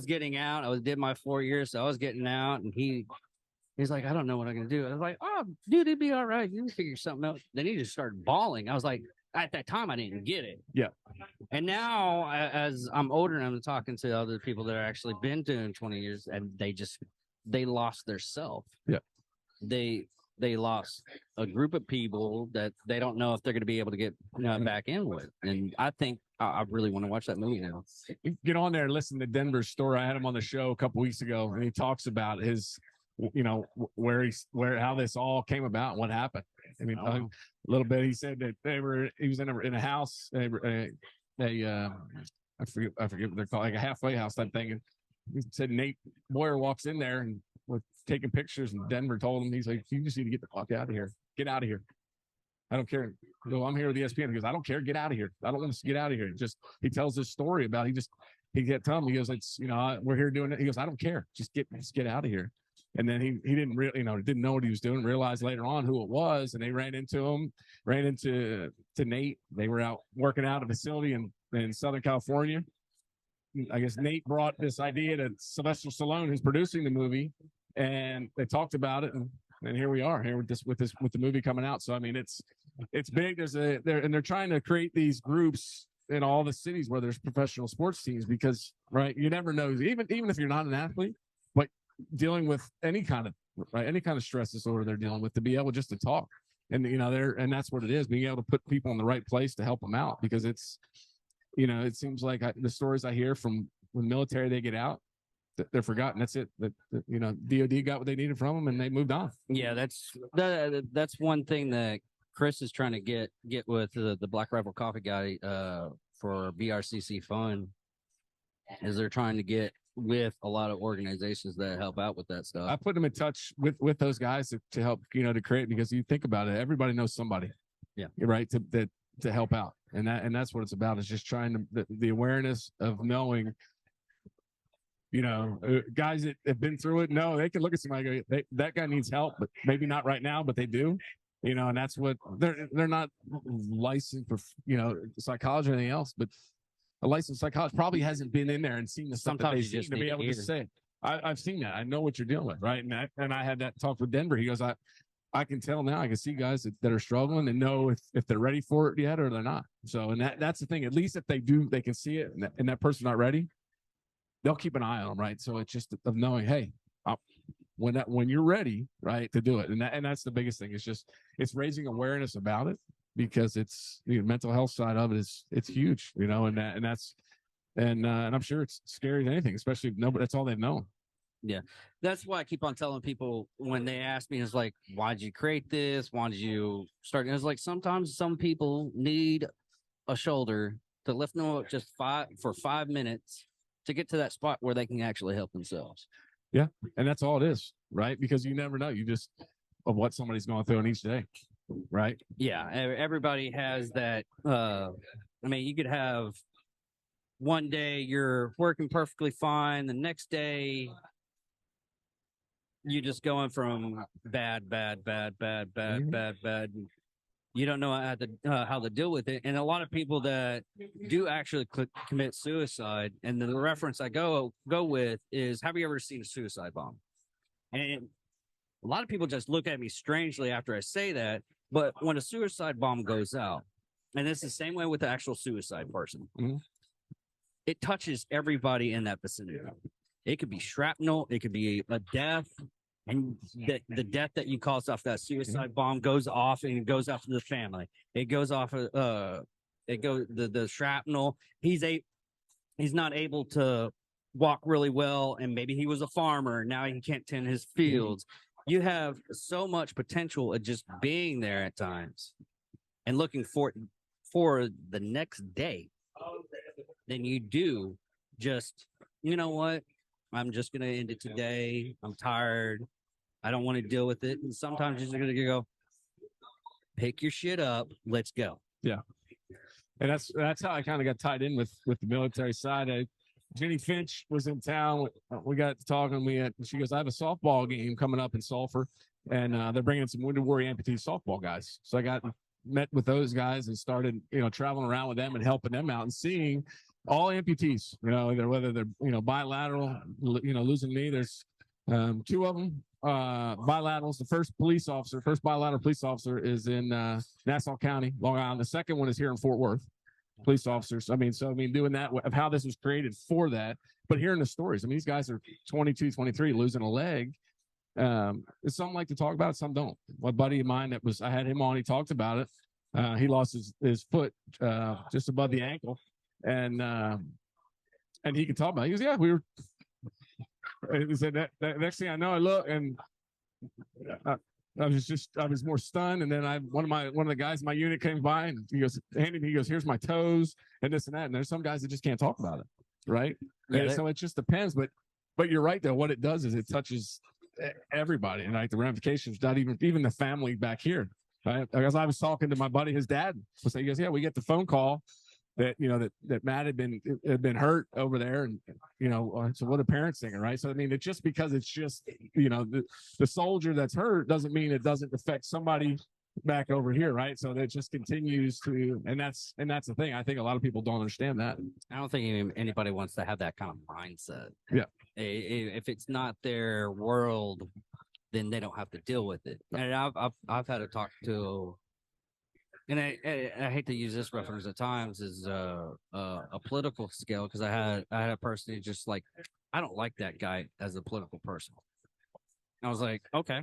B: getting out. did my 4 years, so I was getting out, and he's like, I don't know what I'm gonna do. I was like, oh, dude, it'd be all right. You can figure something out. Then he just started bawling. I was like, at that time, I didn't get it.
E: Yeah.
B: And now, as I'm older and I'm talking to other people that are actually been doing 20 years, and they lost their self.
E: Yeah.
B: They lost a group of people that they don't know if they're going to be able to get back in with. And I think I really want to watch that movie now.
E: Get on there and listen to Denver's story. I had him on the show a couple weeks ago, and he talks about his, how this all came about and what happened. I mean, a little bit. He said that he was in a house, I forget what they're called, like a halfway house type thing. And he said Nate Boyer walks in there and was taking pictures, and Denver told him, he's like, you just need to get the fuck out of here. Get out of here. I don't care. No, I'm here with ESPN. He goes, I don't care. Get out of here. I don't want to get out of here. He tells this story about, he kept telling me, he goes, it's, we're here doing it. He goes, I don't care. Just get out of here. And then he didn't really, didn't know what he was doing, realized later on who it was. And they ran into Nate. They were out working out a facility in Southern California. I guess Nate brought this idea to Sylvester Stallone, who's producing the movie, and they talked about it, and here we are with the movie coming out. So I mean, it's big. They're trying to create these groups in all the cities where there's professional sports teams, because right, you never know, even if you're not an athlete, but dealing with any kind of stress disorder they're dealing with, to be able just to talk, and and that's what it is, being able to put people in the right place to help them out, because it's. It seems like the stories I hear from when the military, they get out, they're forgotten. That's it. DOD got what they needed from them, and they moved on.
B: Yeah, that's one thing that Chris is trying to get with the Black Rifle Coffee guy for BRCC Fund, is they're trying to get with a lot of organizations that help out with that stuff.
E: I put them in touch with those guys to help, to create, because you think about it, everybody knows somebody.
B: Yeah.
E: You're right. To help out. And that's what it's about, is just trying to, the awareness of knowing, guys that have been through it, they can look at somebody and go, that guy needs help, but maybe not right now, but they do, and that's what they're not licensed for, psychology or anything else, but a licensed psychologist probably hasn't been in there and seen the stuff that they see to be able to say, I've seen that. I know what you're dealing with. Right. And I had that talk with Denver. He goes, I can tell now. I can see guys that are struggling and know if they're ready for it yet or they're not. So, and that's the thing. At least if they do, they can see it, and that person's not ready, they'll keep an eye on them, right? So it's just of knowing, hey, when you're ready, right, to do it, and that's the biggest thing. It's raising awareness about it, because it's the mental health side of it it's huge, and I'm sure it's scary as anything, especially if that's all they've known.
B: Yeah, that's why I keep on telling people when they ask me, it's like, why did you create this? Why did you start? And it's like, sometimes some people need a shoulder to lift them up just for 5 minutes to get to that spot where they can actually help themselves.
E: Yeah, and that's all it is, right? Because you never know. You just of what somebody's going through on each day, right?
B: Yeah, everybody has that. You could have one day you're working perfectly fine. The next day you're just going from bad, bad, bad, bad, bad,
E: Mhm.
B: bad, bad. You don't know how to deal with it. And a lot of people that do actually commit suicide, and the reference I go with is, have you ever seen a suicide bomb? And a lot of people just look at me strangely after I say that. But when a suicide bomb goes out, and it's the same way with the actual suicide person,
E: Mhm.
B: it touches everybody in that vicinity. It could be shrapnel, it could be a death, and the death that you caused off that suicide bomb goes off, and it goes off to the family. It goes off the shrapnel. He's not able to walk really well, and maybe he was a farmer, now he can't tend his fields. You have so much potential of just being there at times and looking for the next day than you do just, you know what, I'm just gonna end it today, I'm tired, I don't want to deal with it. And sometimes you're just gonna go, pick your shit up, let's go.
E: And that's how I kind of got tied in with the military side. Jenny Finch was in town. We got to talking. She goes, I have a softball game coming up in Sulphur, and they're bringing some Wounded Warrior amputee softball guys. So I met with those guys and started, traveling around with them and helping them out and seeing all amputees, whether they're, bilateral, losing knee. There's two of them, bilaterals. The first bilateral police officer is in Nassau County, Long Island. The second one is here in Fort Worth. Police officers. Doing that, of how this was created for that, but hearing the stories. These guys are 22, 23, losing a leg. It's something I like to talk about. Some don't. My buddy of mine I had him on. He talked about it. He lost his foot just above the ankle, and he could talk about it. He goes, yeah, we were. He said that next thing I know, I look and I was more stunned. And then one of the guys in my unit came by and he goes, here's my toes and this and that. And there's some guys that just can't talk about it. Right.
B: Yeah,
E: so it just depends. But you're right though. What it does is it touches everybody, and like the ramifications, not even the family back here. Right. Because I was talking to my buddy, his dad was saying, he goes, yeah, we get the phone call that that Matt had been hurt over there, and so what a parent's thinking, right? So it's just because it's just the soldier that's hurt doesn't mean it doesn't affect somebody back over here, right? So that just continues to, and that's the thing. I think a lot of people don't understand that.
B: I don't think anybody wants to have that kind of mindset.
E: Yeah.
B: If it's not their world, then they don't have to deal with it. And I've had to talk to. And I hate to use this reference at times as a political scale, because I had a person who just like, I don't like that guy as a political person. I was like, okay,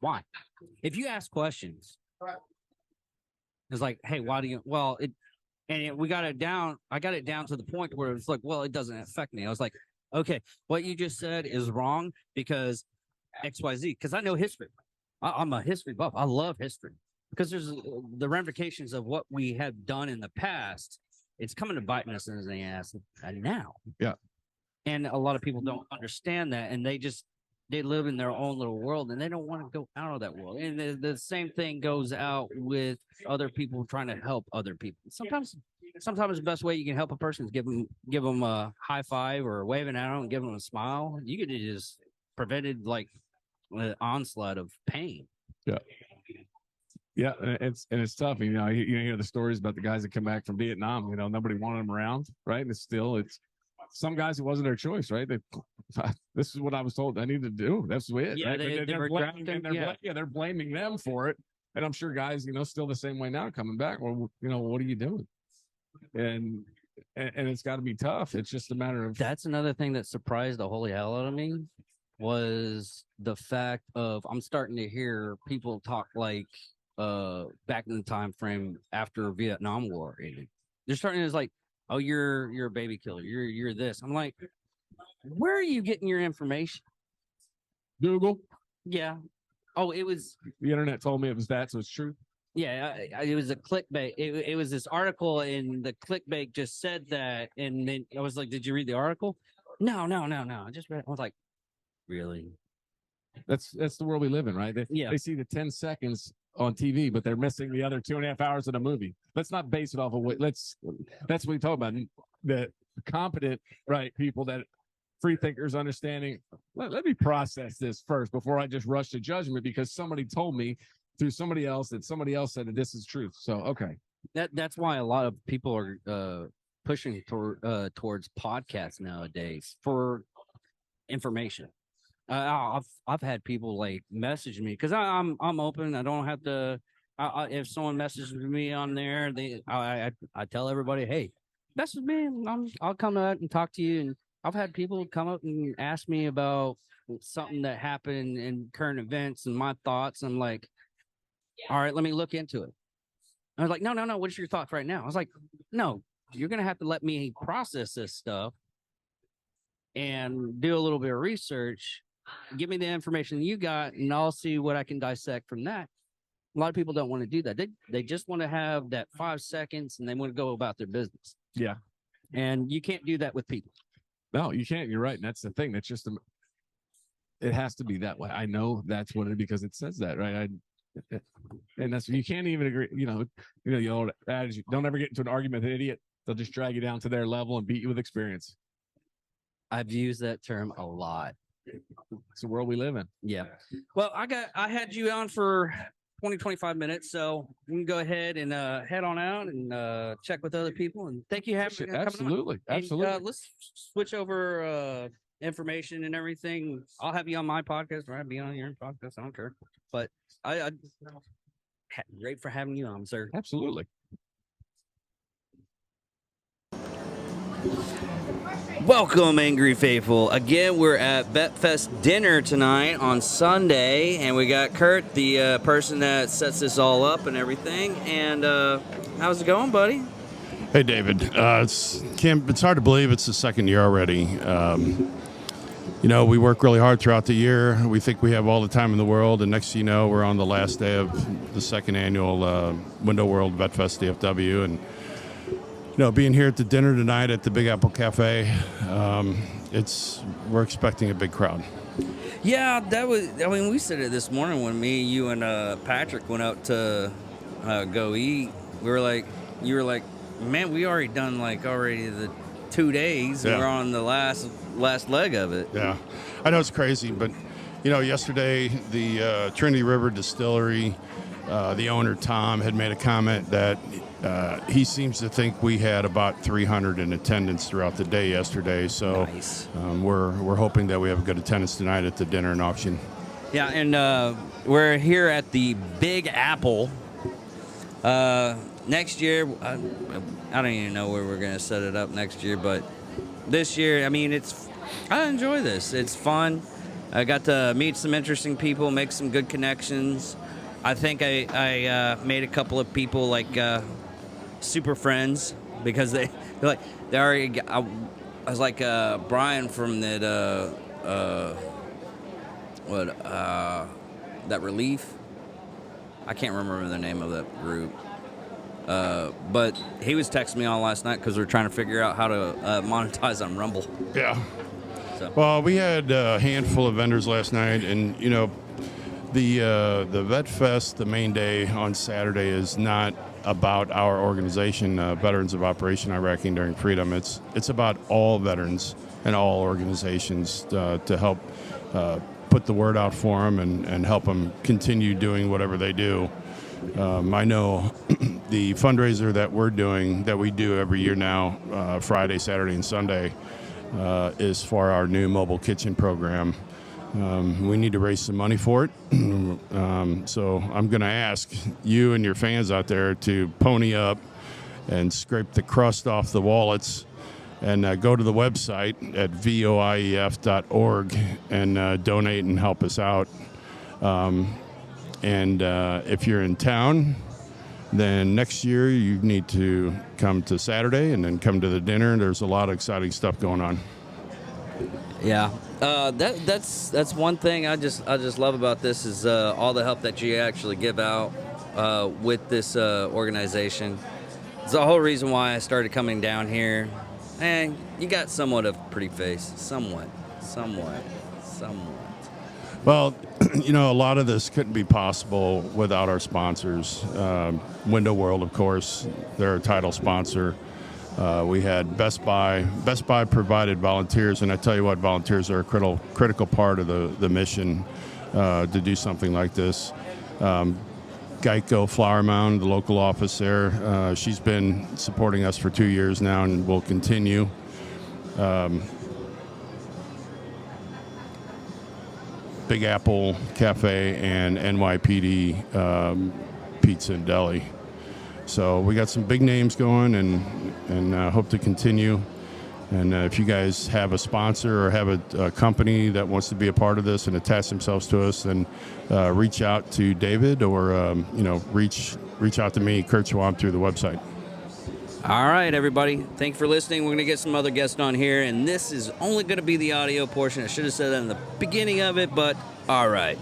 B: why? If you ask questions, it's like, hey, why do you? Well, we got it down. I got it down to the point where it's like, well, it doesn't affect me. I was like, okay, what you just said is wrong because XYZ. Because I know history. I'm a history buff. I love history. Because there's the ramifications of what we have done in the past. It's coming to biting us in the ass now.
E: Yeah.
B: And a lot of people don't understand that. And they live in their own little world and they don't want to go out of that world. And the same thing goes out with other people trying to help other people. Sometimes the best way you can help a person is give them a high five or waving at them and give them a smile. You could have just prevented like an onslaught of pain.
E: Yeah. Yeah, it's tough. You hear the stories about the guys that come back from Vietnam. Nobody wanted them around, right? And it's some guys, it wasn't their choice, right? This is what I was told I need to do. That's it.
B: Yeah,
E: right? They're blaming them for it. And I'm sure guys, still the same way now coming back. Well, what are you doing? And it's got to be tough. It's just a matter of.
B: That's another thing that surprised the holy hell out of me was the fact of I'm starting to hear people talk like. Back in the time frame after Vietnam War ended, they're starting to like, oh, you're a baby killer, you're this. I'm like, where are you getting your information?
E: Google.
B: Yeah. Oh, it was
E: the internet told me it was that, so it's true.
B: Yeah, it was a clickbait. It was this article, and the clickbait just said that, and then I was like, "Did you read the article?" No. I just read. I was like, "Really?"
E: That's the world we live in, right? They see the 10 seconds on TV, but they're missing the other 2.5 hours of the movie. Let's not base it off of that's what we talk about. The competent, right, people that free thinkers understanding. Let me process this first before I just rush to judgment because somebody told me through somebody else that somebody else said that this is truth. So, okay.
B: That's why a lot of people are pushing towards podcasts nowadays for information. I've had people like message me because I'm open. I don't have to. If someone messages me on there, I tell everybody, hey, message me. I'll come out and talk to you. And I've had people come up and ask me about something that happened in current events and my thoughts. I'm like, all right, let me look into it. I was like, no. What's your thoughts right now? I was like, no, you're gonna have to let me process this stuff and do a little bit of research. Give me the information you got, and I'll see what I can dissect from that. A lot of people don't want to do that. They just want to have that 5 seconds, and they want to go about their business.
E: Yeah,
B: and you can't do that with people.
E: No, you can't. You're right. And that's the thing. That's just it has to be that way. I know that's what it is because it says that, right? And that's you can't even agree. The old adage: don't ever get into an argument with an idiot. They'll just drag you down to their level and beat you with experience.
B: I've used that term a lot.
E: It's the world we live in.
B: Yeah. Well, I had you on for 25 minutes, so we can go ahead and head on out and check with other people. And thank you for coming on.
E: Absolutely.
B: And, let's switch over information and everything. I'll have you on my podcast, or I'll be on your podcast. I don't care. But I great for having you on, sir.
E: Absolutely.
B: Welcome, Angry Faithful. Again, we're at Vetfest dinner tonight on Sunday, and we got Kurt, the person that sets this all up and everything. And how's it going, buddy?
F: Hey, David. It's hard to believe it's the second year already. We work really hard throughout the year. We think we have all the time in the world, and next thing you know, we're on the last day of the second annual Window World Vetfest Dfw, and being here at the dinner tonight at the Big Apple Cafe, we're expecting a big crowd.
B: Yeah, we said it this morning when me, you, and Patrick went out to go eat. You were like, man, we already done the 2 days. Yeah. We're on the last leg of it.
F: Yeah, I know it's crazy, but yesterday the Trinity River Distillery, the owner Tom had made a comment that he seems to think we had about 300 in attendance throughout the day yesterday. So nice. We're hoping that we have a good attendance tonight at the dinner and auction.
B: Yeah, and we're here at the Big Apple. Next year, I don't even know where we're going to set it up next year, but this year, I enjoy this. It's fun. I got to meet some interesting people, make some good connections. I think I made a couple of people super friends because they already. I was like Brian from that that Relief. I can't remember the name of that group. But he was texting me all last night because we're trying to figure out how to monetize on Rumble.
F: Yeah. So. Well, we had a handful of vendors last night, and the Vetfest, the main day on Saturday, is not about our organization, Veterans of Operation Iraqi Enduring Freedom. It's about all veterans and all organizations to help put the word out for them and help them continue doing whatever they do. I know the fundraiser that we do every year now, Friday, Saturday, and Sunday, is for our new mobile kitchen program. We need to raise some money for it. So I'm going to ask you and your fans out there to pony up and scrape the crust off the wallets and go to the website at voief.org and donate and help us out. And if you're in town, then next year you need to come to Saturday and then come to the dinner. There's a lot of exciting stuff going on.
B: Yeah, that's one thing I just love about this is all the help that you actually give out with this organization. It's the whole reason why I started coming down here. And you got somewhat of a pretty face, somewhat.
F: Well, a lot of this couldn't be possible without our sponsors. Window World, of course, they're a title sponsor. We had Best Buy. Best Buy provided volunteers, and I tell you what, volunteers are a critical part of the mission to do something like this. Geico Flower Mound, the local office there, she's been supporting us for 2 years now and will continue. Big Apple Cafe and NYPD Pizza and Deli. So we got some big names going, and hope to continue. And if you guys have a sponsor or have a company that wants to be a part of this and attach themselves to us, then reach out to David or reach out to me, Kurt Schwab, through the website.
B: All right, everybody. Thank you for listening. We're going to get some other guests on here, and this is only going to be the audio portion. I should have said that in the beginning of it, but all right.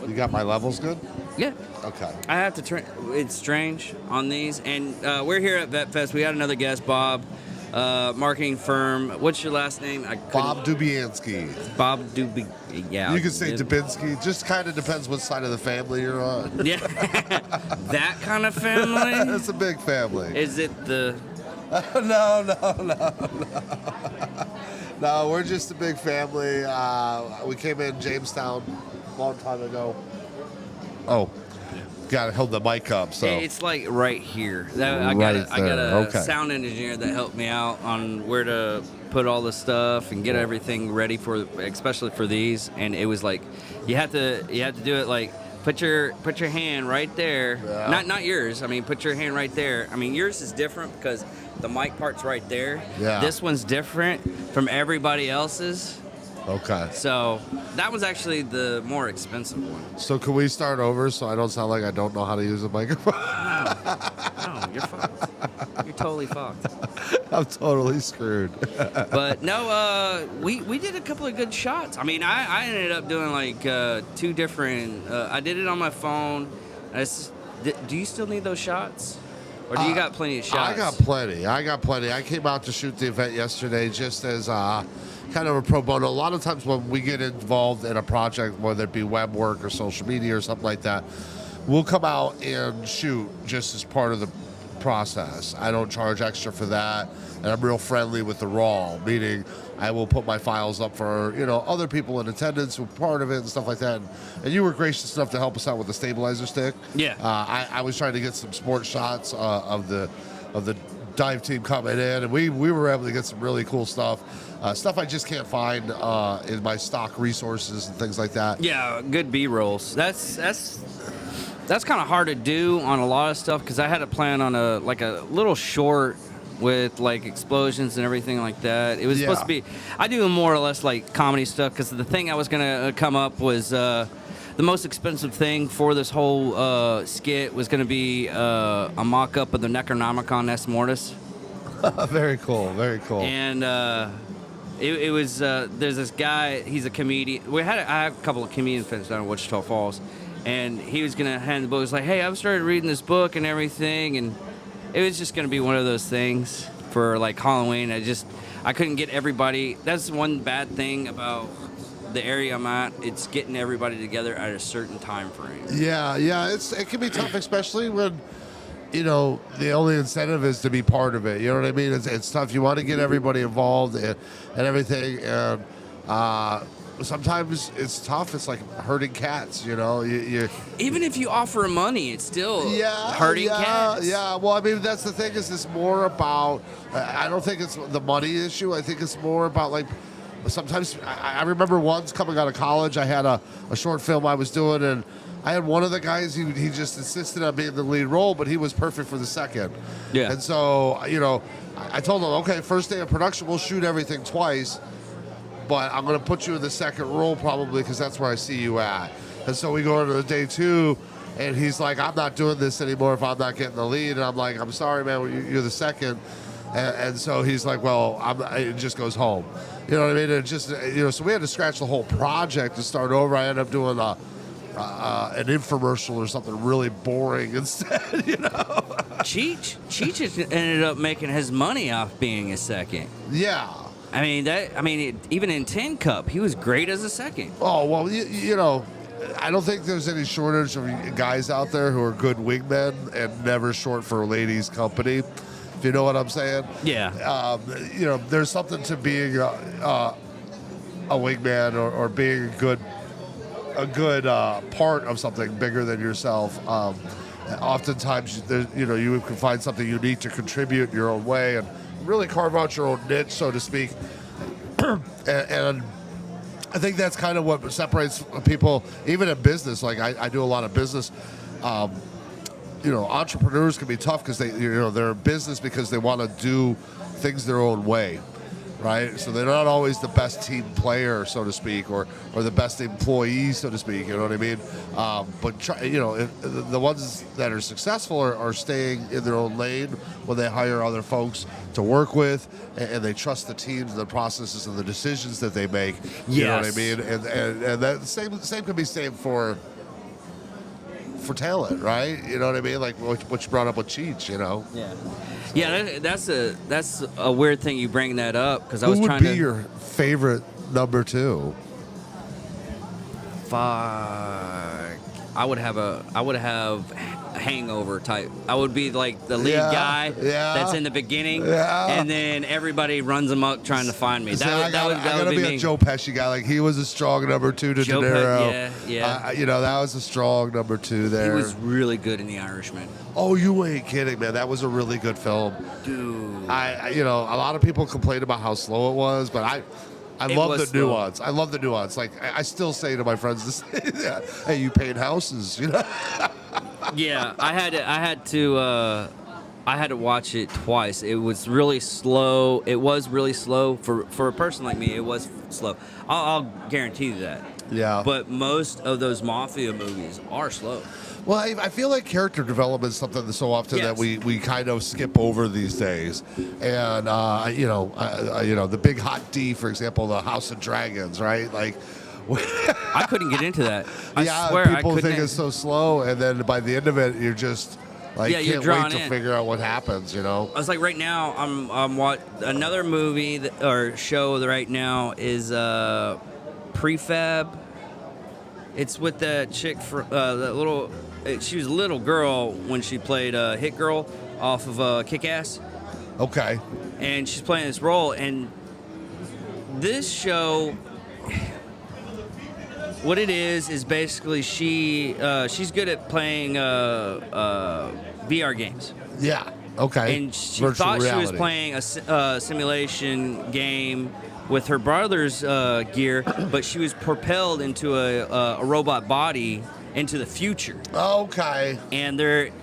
G: You got my levels good?
B: Yeah.
G: Okay.
B: I have to turn. It's strange on these, and we're here at Vetfest. We got another guest, Bob, marketing firm. What's your last name?
G: Bob Dubiansky.
B: Bob Dubi. Yeah.
G: You can say Dubinsky. Just kind of depends what side of the family you're on.
B: Yeah. That kind of family.
G: It's a big family.
B: Is it the?
G: No. No, we're just a big family. We came in Jamestown a long time ago. Oh. Got to hold the mic up. So
B: It's like right here. I got a sound engineer that helped me out on where to put all the stuff and get everything ready for, especially for these. And it was like, you have to do it like put your hand right there.
G: Yeah.
B: Not yours. I mean, put your hand right there. I mean, yours is different because the mic part's right there.
G: Yeah.
B: This one's different from everybody else's.
G: Okay.
B: So that was actually the more expensive one.
G: So can we start over so I don't sound like I don't know how to use a microphone?
B: No, you're fucked. You're totally fucked.
G: I'm totally screwed.
B: But no, we did a couple of good shots. I mean, I ended up doing like 2 different. I did it on my phone. Do you still need those shots, or do you got plenty of shots?
G: I got plenty. I came out to shoot the event yesterday just as kind of a pro bono. A lot of times when we get involved in a project, whether it be web work or social media or something like that, we'll come out and shoot just as part of the process. I don't charge extra for that, and I'm real friendly with the raw, meaning I will put my files up for other people in attendance who are part of it and stuff like that. And you were gracious enough to help us out with the stabilizer stick.
B: Yeah.
G: I was trying to get some sports shots of the dive team coming in, and we were able to get some really cool stuff. Stuff I just can't find in my stock resources and things like that.
B: Yeah, good B-rolls. That's kind of hard to do on a lot of stuff because I had a plan on a little short with like explosions and everything like that. It was supposed to be. I do more or less like comedy stuff because the thing I was gonna come up was the most expensive thing for this whole skit was gonna be a mock-up of the Necronomicon S Mortis.
G: Very cool. Very cool.
B: And it was there's this guy. He's a comedian. I have a couple of comedian friends down in Wichita Falls, and he was gonna hand the book. He was like, "Hey, I've started reading this book and everything," and it was just gonna be one of those things for like Halloween. I couldn't get everybody. That's one bad thing about the area I'm at. It's getting everybody together at a certain time frame.
G: Yeah. It can be tough, especially when the only incentive is to be part of it. You know what I mean? It's tough. You want to get everybody involved and everything. And sometimes it's tough. It's like herding cats. You
B: Even if you offer money, it's still hurting cats.
G: Yeah. Well, I mean, that's the thing. Is it's more about. I don't think it's the money issue. I think it's more about like. Sometimes I remember once coming out of college, I had a short film I was doing, and I had one of the guys, he just insisted on being the lead role, but he was perfect for the second.
B: Yeah.
G: And so, I told him, okay, first day of production, we'll shoot everything twice, but I'm going to put you in the second role probably because that's where I see you at. And so we go into the day 2, and he's like, I'm not doing this anymore if I'm not getting the lead. And I'm like, I'm sorry, man, you're the second. And so he's like, well, it just goes home. You know what I mean? It just, so we had to scratch the whole project to start over. I ended up doing an infomercial or something really boring instead,
B: Cheech ended up making his money off being a second.
G: Yeah.
B: Even in Tin Cup, he was great as a second.
G: Oh, well, I don't think there's any shortage of guys out there who are good wingmen and never short for a ladies' company. if you know what I'm saying.
B: Yeah.
G: You know, there's something to being a wingman or being a good part of something bigger than yourself. Oftentimes, you know, you can find something unique to contribute in your own way and really carve out your own niche, so to speak. and I think that's kind of what separates people, even in business. Like I do a lot of business. You know, entrepreneurs can be tough because they're in business because they want to do things their own way, right? So they're not always the best team player, so to speak, or the best employee, so to speak. You know what I mean? But you know, the ones that are successful are staying in their own lane when they hire other folks to work with, and they trust the teams, the processes, and the decisions that they make. You know what I mean? And that same can be said for talent, right? You know what I mean? Like what you brought up with Cheech, you know?
B: Yeah, that's a weird thing you bring that up because I was
G: Who
B: trying
G: would
B: to.
G: be your favorite number two?
B: Fuck. I would have a hangover type. I would be like the lead guy that's in the beginning, and then everybody runs amok trying to find me.
G: I gotta
B: be
G: be
B: me.
G: a Joe Pesci guy. Like he was a strong number two to De Niro.
B: Yeah.
G: You know, that was a strong number two there.
B: He was really good in The Irishman.
G: Oh, you ain't kidding, man. That was a really good film.
B: Dude.
G: You know, a lot of people complain about how slow it was, but I love the nuance. I love the nuance. Like I still say to my friends, "Hey, you paint houses," you know.
B: Yeah, I had to watch it twice. It was really slow. It was really slow for a person like me. It was slow. I'll guarantee you that.
G: Yeah.
B: But most of those mafia movies are slow.
G: Well, I feel like character development is something that so often that we kind of skip over these days, and you know, the Big Hot D, for example, the House of Dragons, right? Like,
B: I couldn't get into that. I swear,
G: people think it's so slow, and then by the end of it, you're just like
B: you're
G: can't wait
B: drawn
G: to
B: in.
G: figure out what happens. You know,
B: I was like, right now, I'm another movie or show right now is Prefab. It's with that chick for that little. She was a little girl when she played Hit Girl off of Kick-Ass.
G: Okay.
B: And she's playing this role, and this show, what it is basically she's good at playing VR games.
G: Yeah. Okay.
B: And she
G: Virtual
B: thought
G: reality.
B: she was playing a simulation game with her brother's gear, but she was propelled into a robot body into the future.
G: Okay.
B: And it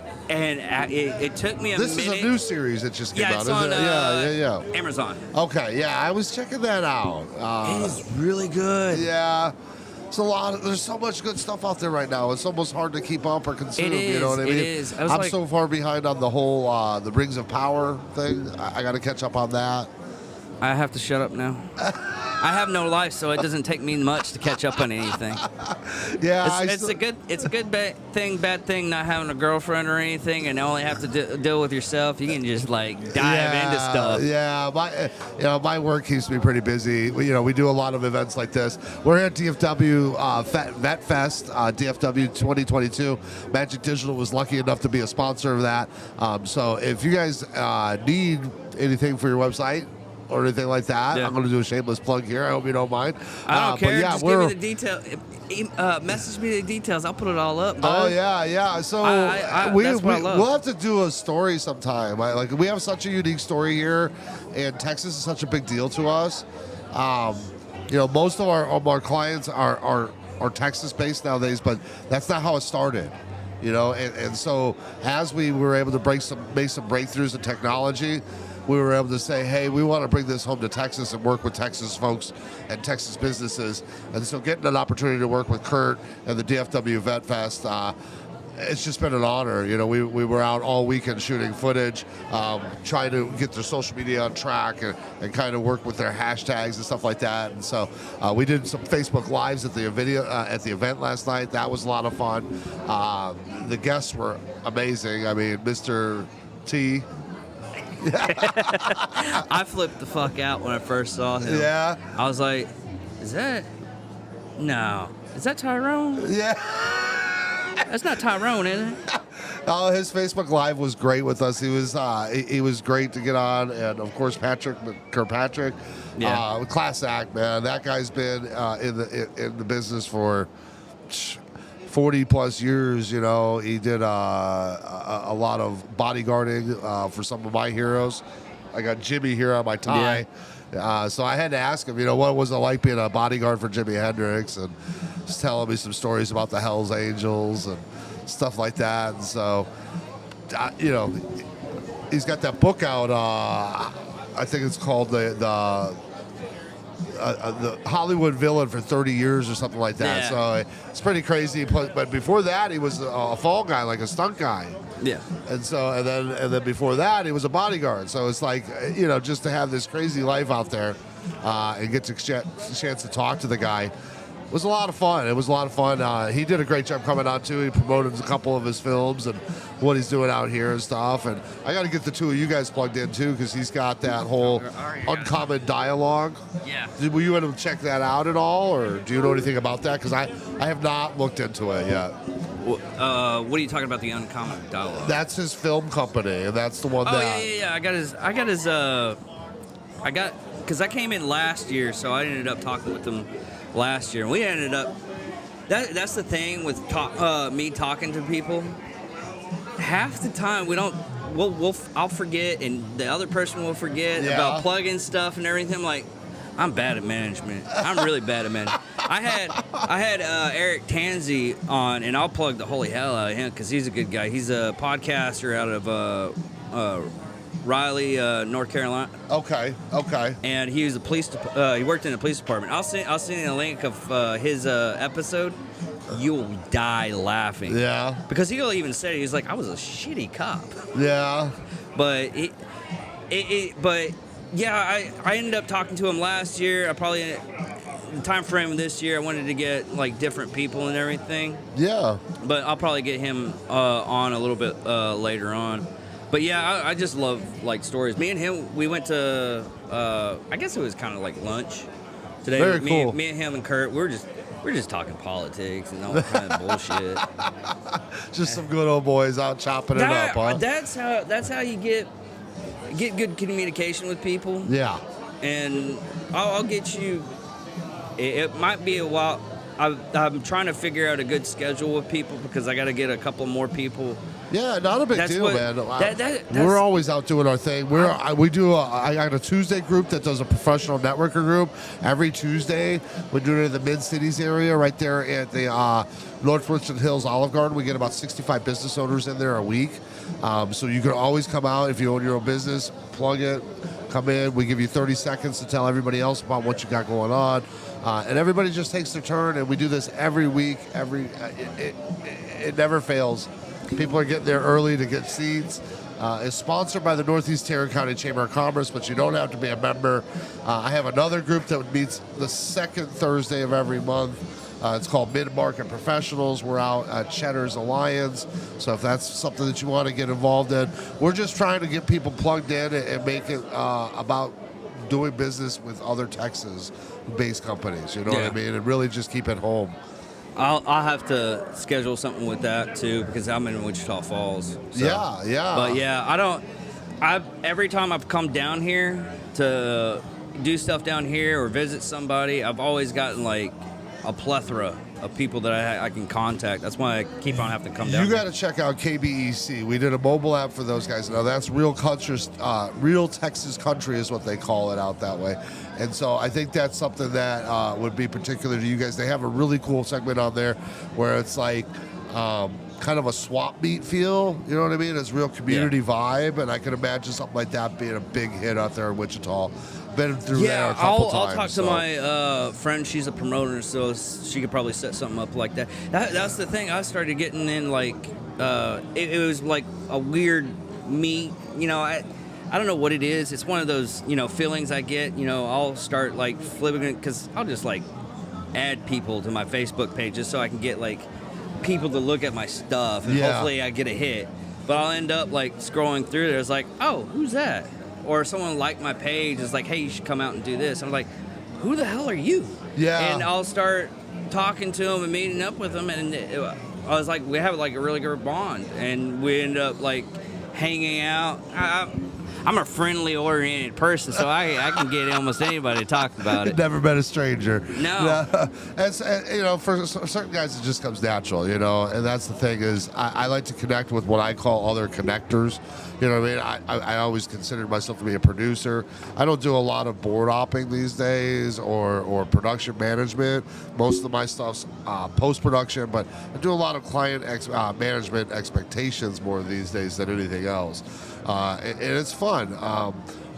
B: took me a minute.
G: This is a new series that just came out,
B: it's on,
G: isn't it? Yeah.
B: Amazon.
G: Okay, yeah, I was checking that out.
B: It is really good.
G: Yeah. It's there's so much good stuff out there right now. It's almost hard to keep up or consume.
B: It is,
G: you know what I mean?
B: it is.
G: I'm so far behind on the whole the Rings of Power thing. I got to catch up on that.
B: I have to shut up now. I have no life, so it doesn't take me much to catch up on anything.
G: Yeah,
B: it's a good bad thing not having a girlfriend or anything, and only have to deal with yourself. You can just like dive into stuff.
G: Yeah, my work keeps me pretty busy. We do a lot of events like this. We're at DFW Vetfest DFW 2022. Magic Digital was lucky enough to be a sponsor of that. So if you guys need anything for your website or anything like that, I'm going to do a shameless plug here. I hope you don't mind.
B: I don't care. Just give me the detail. Message me the details. I'll put it all up.
G: Oh yeah. So we'll have to do a story sometime. We have such a unique story here, and Texas is such a big deal to us. Most of our clients are Texas based nowadays, but that's not how it started. And so as we were able to make some breakthroughs in technology, we were able to say, hey, we want to bring this home to Texas and work with Texas folks and Texas businesses. And so getting an opportunity to work with Kurt and the DFW Vet Fest, it's just been an honor. We were out all weekend shooting footage, trying to get their social media on track and kind of work with their hashtags and stuff like that. And so we did some Facebook Lives at the event last night. That was a lot of fun. The guests were amazing. I mean, Mr. T.
B: I flipped the fuck out when I first saw him.
G: Yeah.
B: I was like, is that Tyrone?
G: Yeah.
B: That's not Tyrone, is it?
G: Oh, his Facebook Live was great with us. He was great to get on, and of course Kirkpatrick, class act, man. That guy's been in the business for 40 plus years. You know, he did a lot of bodyguarding for some of my heroes. I got Jimmy here on my tie. So I had to ask him, you know, what was it like being a bodyguard for Jimi Hendrix, and just telling me some stories about the Hells Angels and stuff like that. And so, you know, he's got that book out. I think it's called the Hollywood Villain for 30 years or something like that.
B: Yeah.
G: So it's pretty crazy. But before that, he was a fall guy, like a stunt guy.
B: Yeah.
G: And so, and then before that, he was a bodyguard. So it's like, you know, just to have this crazy life out there and get the chance to talk to the guy was a lot of fun. It was a lot of fun. He did a great job coming on too. He promoted a couple of his films and what he's doing out here and stuff. And I got to get the two of you guys plugged in too, because he's got that whole uncommon dialogue.
B: Yeah.
G: Were you able to check that out at all, or do you know anything about that? Because I have not looked into it yet.
B: What are you talking about? The Uncommon Dialogue?
G: That's his film company, and that's the one that.
B: Yeah. I got because I came in last year, so I ended up talking with him last year. And we ended up. That's the thing with me talking to people. Half the time we don't. I'll forget, and the other person will forget about plugging stuff and everything. Like, I'm bad at management. I'm really bad at management. I had Eric Tansey on, and I'll plug the holy hell out of him because he's a good guy. He's a podcaster out of Raleigh, North Carolina.
G: Okay.
B: And he was he worked in the police department. I'll send you a link of his episode. You'll die laughing.
G: Yeah.
B: Because he'll even say, he's like, I was a shitty cop.
G: Yeah.
B: But I ended up talking to him last year. I probably, the time frame this year, I wanted to get like different people and everything.
G: Yeah.
B: But I'll probably get him on a little bit later on. But yeah, I just love like stories. Me and him, we went to, I guess it was kind of like lunch today.
G: Very cool.
B: Me and him and Kurt, we're just talking politics and all kind of bullshit.
G: Just some good old boys out chopping it up, huh?
B: That's how you get good communication with people.
G: Yeah.
B: And I'll get you. It might be a while. I'm trying to figure out a good schedule with people because I got to get a couple more people.
G: Yeah, not a big deal, man.
B: That's,
G: we're always out doing our thing. I got a Tuesday group that does a professional networker group. Every Tuesday, we do it in the Mid-Cities area right there at the North Richland Hills Olive Garden. We get about 65 business owners in there a week. So you can always come out if you own your own business, plug it, come in. We give you 30 seconds to tell everybody else about what you got going on. And everybody just takes their turn, and we do this every week. It never fails. People are getting there early to get seats. It's sponsored by the Northeast Tarrant County Chamber of Commerce, but you don't have to be a member. I have another group that meets the second Thursday of every month. It's called Mid-Market Professionals. We're out at Cheddar's Alliance. So if that's something that you want to get involved in, we're just trying to get people plugged in and make it about doing business with other Texas-based companies. You know what I mean? And really just keep it home.
B: I'll have to schedule something with that too because I'm in Wichita Falls. So.
G: Yeah.
B: But yeah, every time I've come down here to do stuff down here or visit somebody, I've always gotten like a plethora of people that I can contact. That's why I keep on having to come down.
G: You got to check out KBEC. We did a mobile app for those guys. Now that's Real Texas Country is what they call it out that way. And so I think that's something that would be particular to you guys. They have a really cool segment on there where it's like kind of a swap meet feel. You know what I mean? It's real community vibe. And I can imagine something like that being a big hit out there in Wichita. Been through there a couple times.
B: I'll talk to my friend. She's a promoter, so she could probably set something up like that. That's the thing. I started getting in like it was like a weird meet. You know, I don't know what it is. It's one of those feelings I get. I'll start like flipping it because I'll just like add people to my Facebook page just so I can get like people to look at my stuff and hopefully I get a hit. But I'll end up like scrolling through there. It's like, oh, who's that? Or someone liked my page is like, hey, you should come out and do this. I'm like, who the hell are you?
G: Yeah.
B: And I'll start talking to them and meeting up with them. And I was like, we have like a really good bond, and we end up like hanging out. I'm a friendly, oriented person, so I can get almost anybody to talk about it.
G: Never met a stranger.
B: No.
G: And for certain guys, it just comes natural, and that's the thing is I like to connect with what I call other connectors. You know what I mean? I always considered myself to be a producer. I don't do a lot of board opping these days or production management. Most of my stuff's post-production, but I do a lot of client management expectations more these days than anything else. And it's fun.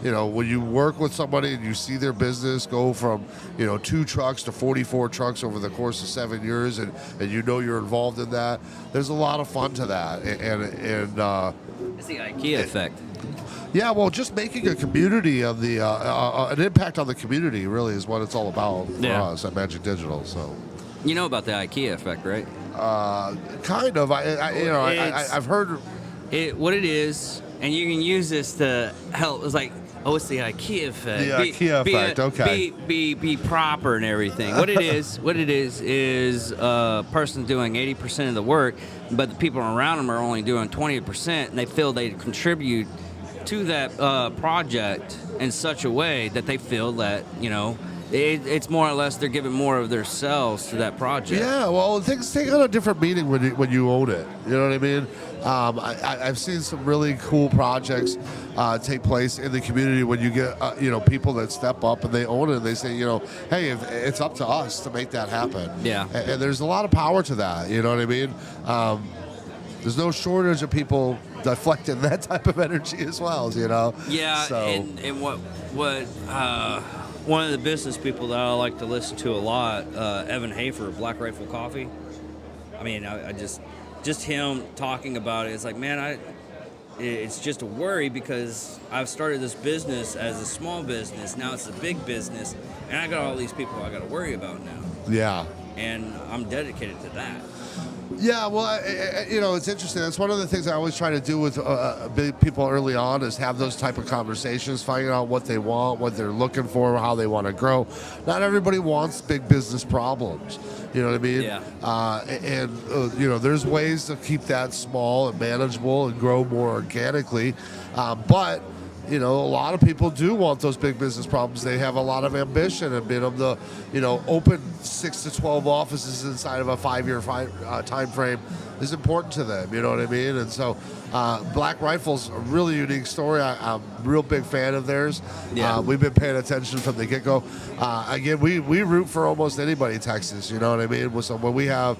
G: When you work with somebody and you see their business go from, 2 trucks to 44 trucks over the course of 7 years, and you're involved in that, there's a lot of fun to that.
B: It's the IKEA effect.
G: Yeah, well, just making a community of the an impact on the community really is what it's all about for us at Magic Digital. So,
B: you know about the IKEA effect, right?
G: Kind of. I've heard
B: what it is, and you can use this to help. It's like, it's the IKEA effect.
G: The IKEA effect. Okay.
B: Be proper and everything. What it is a person doing 80% of the work, but the people around them are only doing 20%, and they feel they contribute to that project in such a way that they feel that it's more or less they're giving more of themselves to that project.
G: Yeah, well, things take on a different meaning when you own it. You know what I mean? I've seen some really cool projects take place in the community when you get people that step up and they own it and they say, hey, it's up to us to make that happen.
B: Yeah.
G: And there's a lot of power to that. You know what I mean? There's no shortage of people deflecting that type of energy as well.
B: Yeah.
G: So.
B: And what one of the business people that I like to listen to a lot, Evan Hafer, Black Rifle Coffee. I mean, I just him talking about it. It's like, man, it's just a worry because I've started this business as a small business. Now it's a big business, and I got all these people I got to worry about now.
G: Yeah.
B: And I'm dedicated to that.
G: Yeah, well, it's interesting. That's one of the things I always try to do with big people early on is have those type of conversations, finding out what they want, what they're looking for, how they want to grow. Not everybody wants big business problems. You know what I mean?
B: Yeah.
G: There's ways to keep that small and manageable and grow more organically. But a lot of people do want those big business problems. They have a lot of ambition, and being able to, open 6 to 12 offices inside of a 5-year time frame is important to them. You know what I mean? And so, Black Rifle's a really unique story. I'm a real big fan of theirs.
B: Yeah.
G: We've been paying attention from the get-go. Again, we root for almost anybody in Texas. You know what I mean? So when we have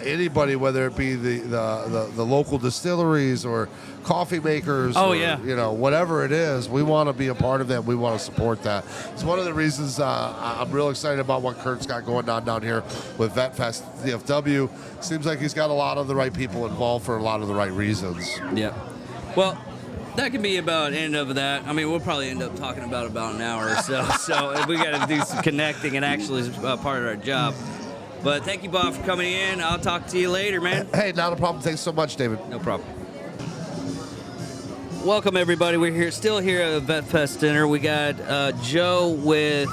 G: anybody, whether it be the local distilleries or coffee makers, whatever it is, we want to be a part of that. We want to support that. It's one of the reasons I'm real excited about what Kurt's got going on down here with Vetfest Dfw. Seems like he's got a lot of the right people involved for a lot of the right reasons.
B: Yeah. Well, that could be about end of that. I mean, we'll probably end up talking about an hour or so. So we got to do some connecting, and actually is part of our job. But thank you, Bob, for coming in. I'll talk to you later, man.
G: Hey, not a problem. Thanks so much, David.
B: No problem. Welcome, everybody. We're still here at the Vetfest Dinner. We got Joe with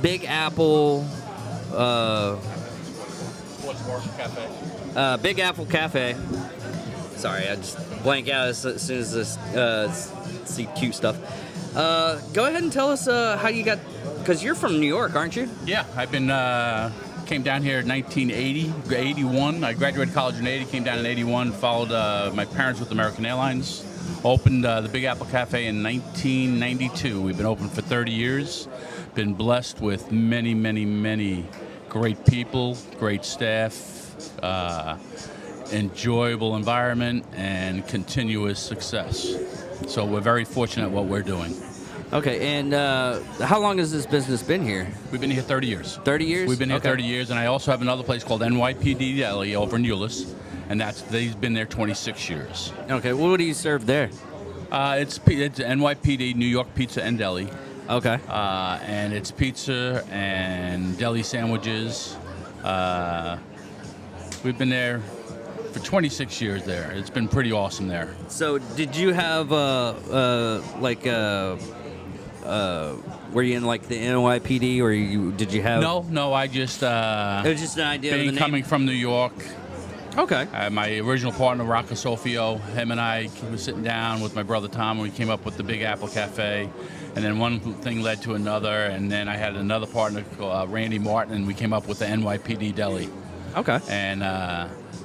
B: Big Apple. Big Apple Cafe. Sorry, I just blank out as soon as this see cute stuff. Go ahead and tell us how you got, because you're from New York, aren't you?
H: Yeah, I've been came down here in 1980, 81. I graduated college in 80, came down in 81, followed my parents with American Airlines, opened the Big Apple Cafe in 1992. We've been open for 30 years, been blessed with many, many, many great people, great staff, enjoyable environment, and continuous success. So we're very fortunate what we're doing.
B: Okay, and how long has this business been here?
H: We've been here 30 years.
B: 30 years?
H: We've been here 30 years, and I also have another place called NYPD Deli over in Euless, and they've been there 26 years.
B: Okay, what do you serve there?
H: It's NYPD, New York Pizza and Deli.
B: Okay.
H: And it's pizza and deli sandwiches. We've been there for 26 years there. It's been pretty awesome there.
B: So did you have were you in like the NYPD, or did you have?
H: No, I just
B: It was just an idea of the name.
H: coming from New York,
B: Okay.
H: My original partner, Rocco Sofio, him and I was sitting down with my brother Tom, and we came up with the Big Apple Cafe. And then one thing led to another, and then I had another partner called Randy Martin, and we came up with the NYPD Deli.
B: Okay.
H: And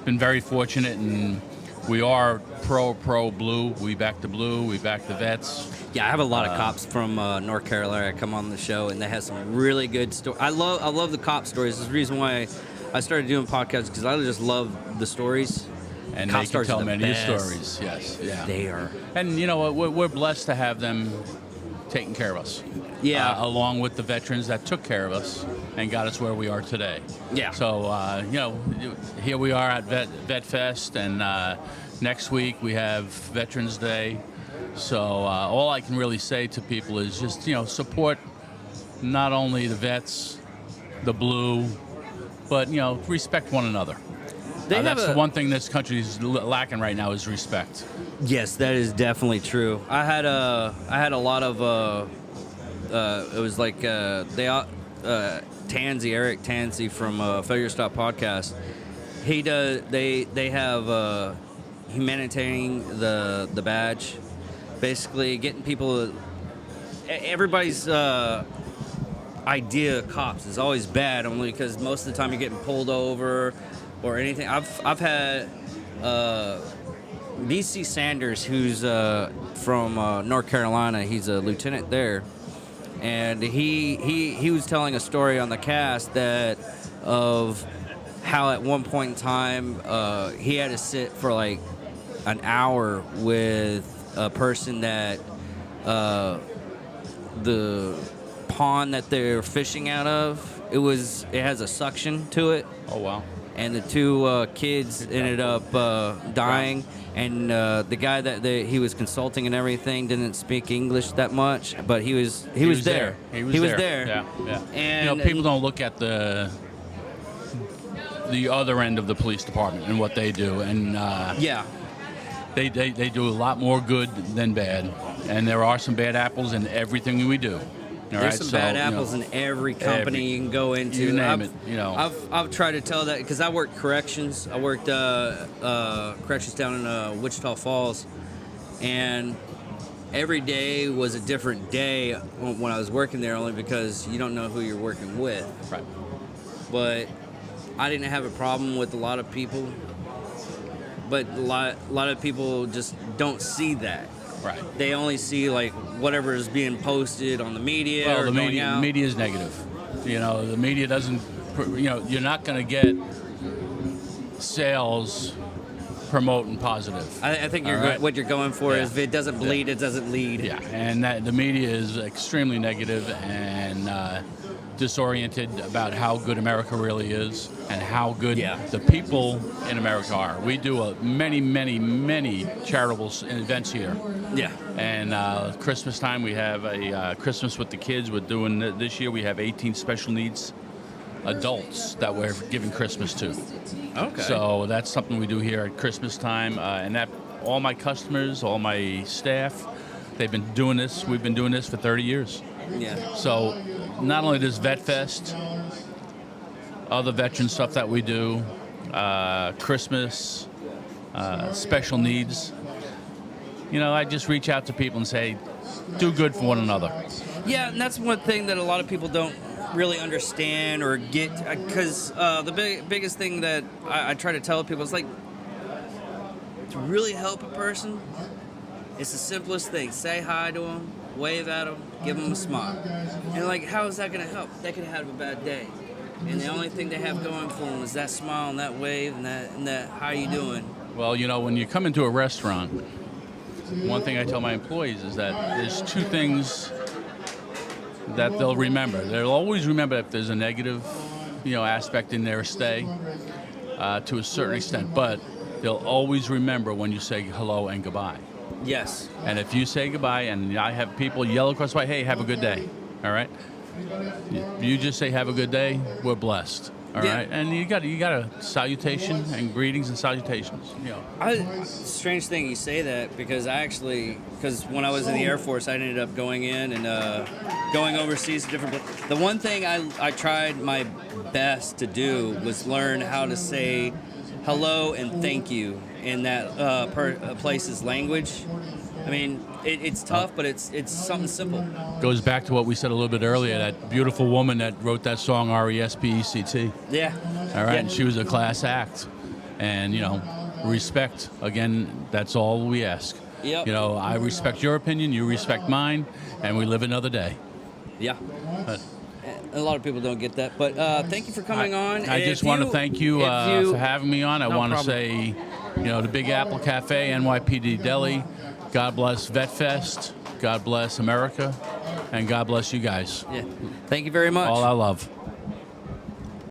H: been very fortunate, and we are pro blue. We back the blue. We back the vets.
B: Yeah, I have a lot of cops from North Carolina that come on the show, and they have some really good stories. I love the cop stories. This is the reason why I started doing podcasts, because I just love the stories.
H: And
B: cop
H: they can
B: stories
H: tell
B: are the
H: many
B: best.
H: stories. Yes, yeah.
B: They are.
H: And you know what? We're blessed to have them taking care of us.
B: Yeah.
H: Along with the veterans that took care of us and got us where we are today.
B: Yeah.
H: So, here we are at Vetfest, and next week we have Veterans Day. So all I can really say to people is just, support not only the vets, the blue, but, respect one another. That's the one thing this country is lacking right now is respect.
B: Yes, that is definitely true. I had a lot of it was like Eric Tansey from Failure Stop Podcast. They have humanitarian the badge, basically getting people. Everybody's idea of cops is always bad, only because most of the time you're getting pulled over or anything. I've had BC Sanders, who's from North Carolina. He's a lieutenant there, and he was telling a story on the cast that of how at one point in time he had to sit for like an hour with a person that the pond that they're fishing out of, it has a suction to it.
H: Oh wow.
B: And the two kids ended up dying, and the guy that he was consulting and everything didn't speak English that much, but he was there.
H: He was
B: there.
H: Yeah, yeah.
B: And
H: people don't look at the other end of the police department and what they do, and
B: yeah,
H: they do a lot more good than bad, and there are some bad apples in everything we do.
B: There's some bad apples in every company you can go into.
H: You name it.
B: I've tried to tell that because I worked corrections. I worked corrections down in Wichita Falls, and every day was a different day when I was working there, only because you don't know who you're working with.
H: Right.
B: But I didn't have a problem with a lot of people, but a lot of people just don't see that.
H: Right.
B: They only see like whatever is being posted on the media.
H: Well,
B: or
H: the
B: going out.
H: media is negative. The media doesn't. You're not going to get sales promoting positive.
B: I think
H: Right.
B: what you're going for is if it doesn't bleed, it doesn't lead.
H: Yeah, and that the media is extremely negative and disoriented about how good America really is and how good the people in America are. We do many, many, many charitable events here.
B: Yeah.
H: And Christmas time, we have a Christmas with the kids. We're doing this year. We have 18 special needs adults that we're giving Christmas to.
B: Okay.
H: So that's something we do here at Christmas time, and that all my customers, all my staff, they've been doing this. We've been doing this for 30 years.
B: Yeah.
H: So not only does Vetfest, other veteran stuff that we do, Christmas, special needs. I just reach out to people and say, do good for one another.
B: Yeah, and that's one thing that a lot of people don't really understand or get, because the biggest thing that I try to tell people is like, to really help a person, it's the simplest thing. Say hi to them, wave at them, give them a smile. And like, how is that going to help? They could have a bad day, and the only thing they have going for them is that smile and that wave and that how you doing.
H: Well, when you come into a restaurant, one thing I tell my employees is that there's two things that they'll remember. They'll always remember if there's a negative, aspect in their stay, to a certain extent, but they'll always remember when you say hello and goodbye.
B: Yes.
H: And if you say goodbye, and I have people yell across the way, hey, have a good day, all right? You just say have a good day, we're blessed. All right, and you got a salutation and greetings and salutations.
B: Strange thing you say that, because because when I was in the Air Force, I ended up going in and going overseas to different places. The one thing I tried my best to do was learn how to say hello and thank you in that place's language. I mean, it's tough, but it's something simple.
H: Goes back to what we said a little bit earlier. That beautiful woman that wrote that song, R-E-S-P-E-C-T.
B: Yeah.
H: All right,
B: Yeah.
H: and she was a class act, and respect. Again, that's all we ask.
B: Yep.
H: I respect your opinion, you respect mine, and we live another day.
B: Yeah.
H: But
B: A lot of people don't get that, but thank you for coming on.
H: I just want to thank you,
B: if
H: for having me on. I
B: No
H: want to
B: problem.
H: say, the Big Apple Cafe, NYPD Deli, God bless Vetfest, God bless America, and God bless you guys.
B: Yeah. Thank you very much.
H: All our love.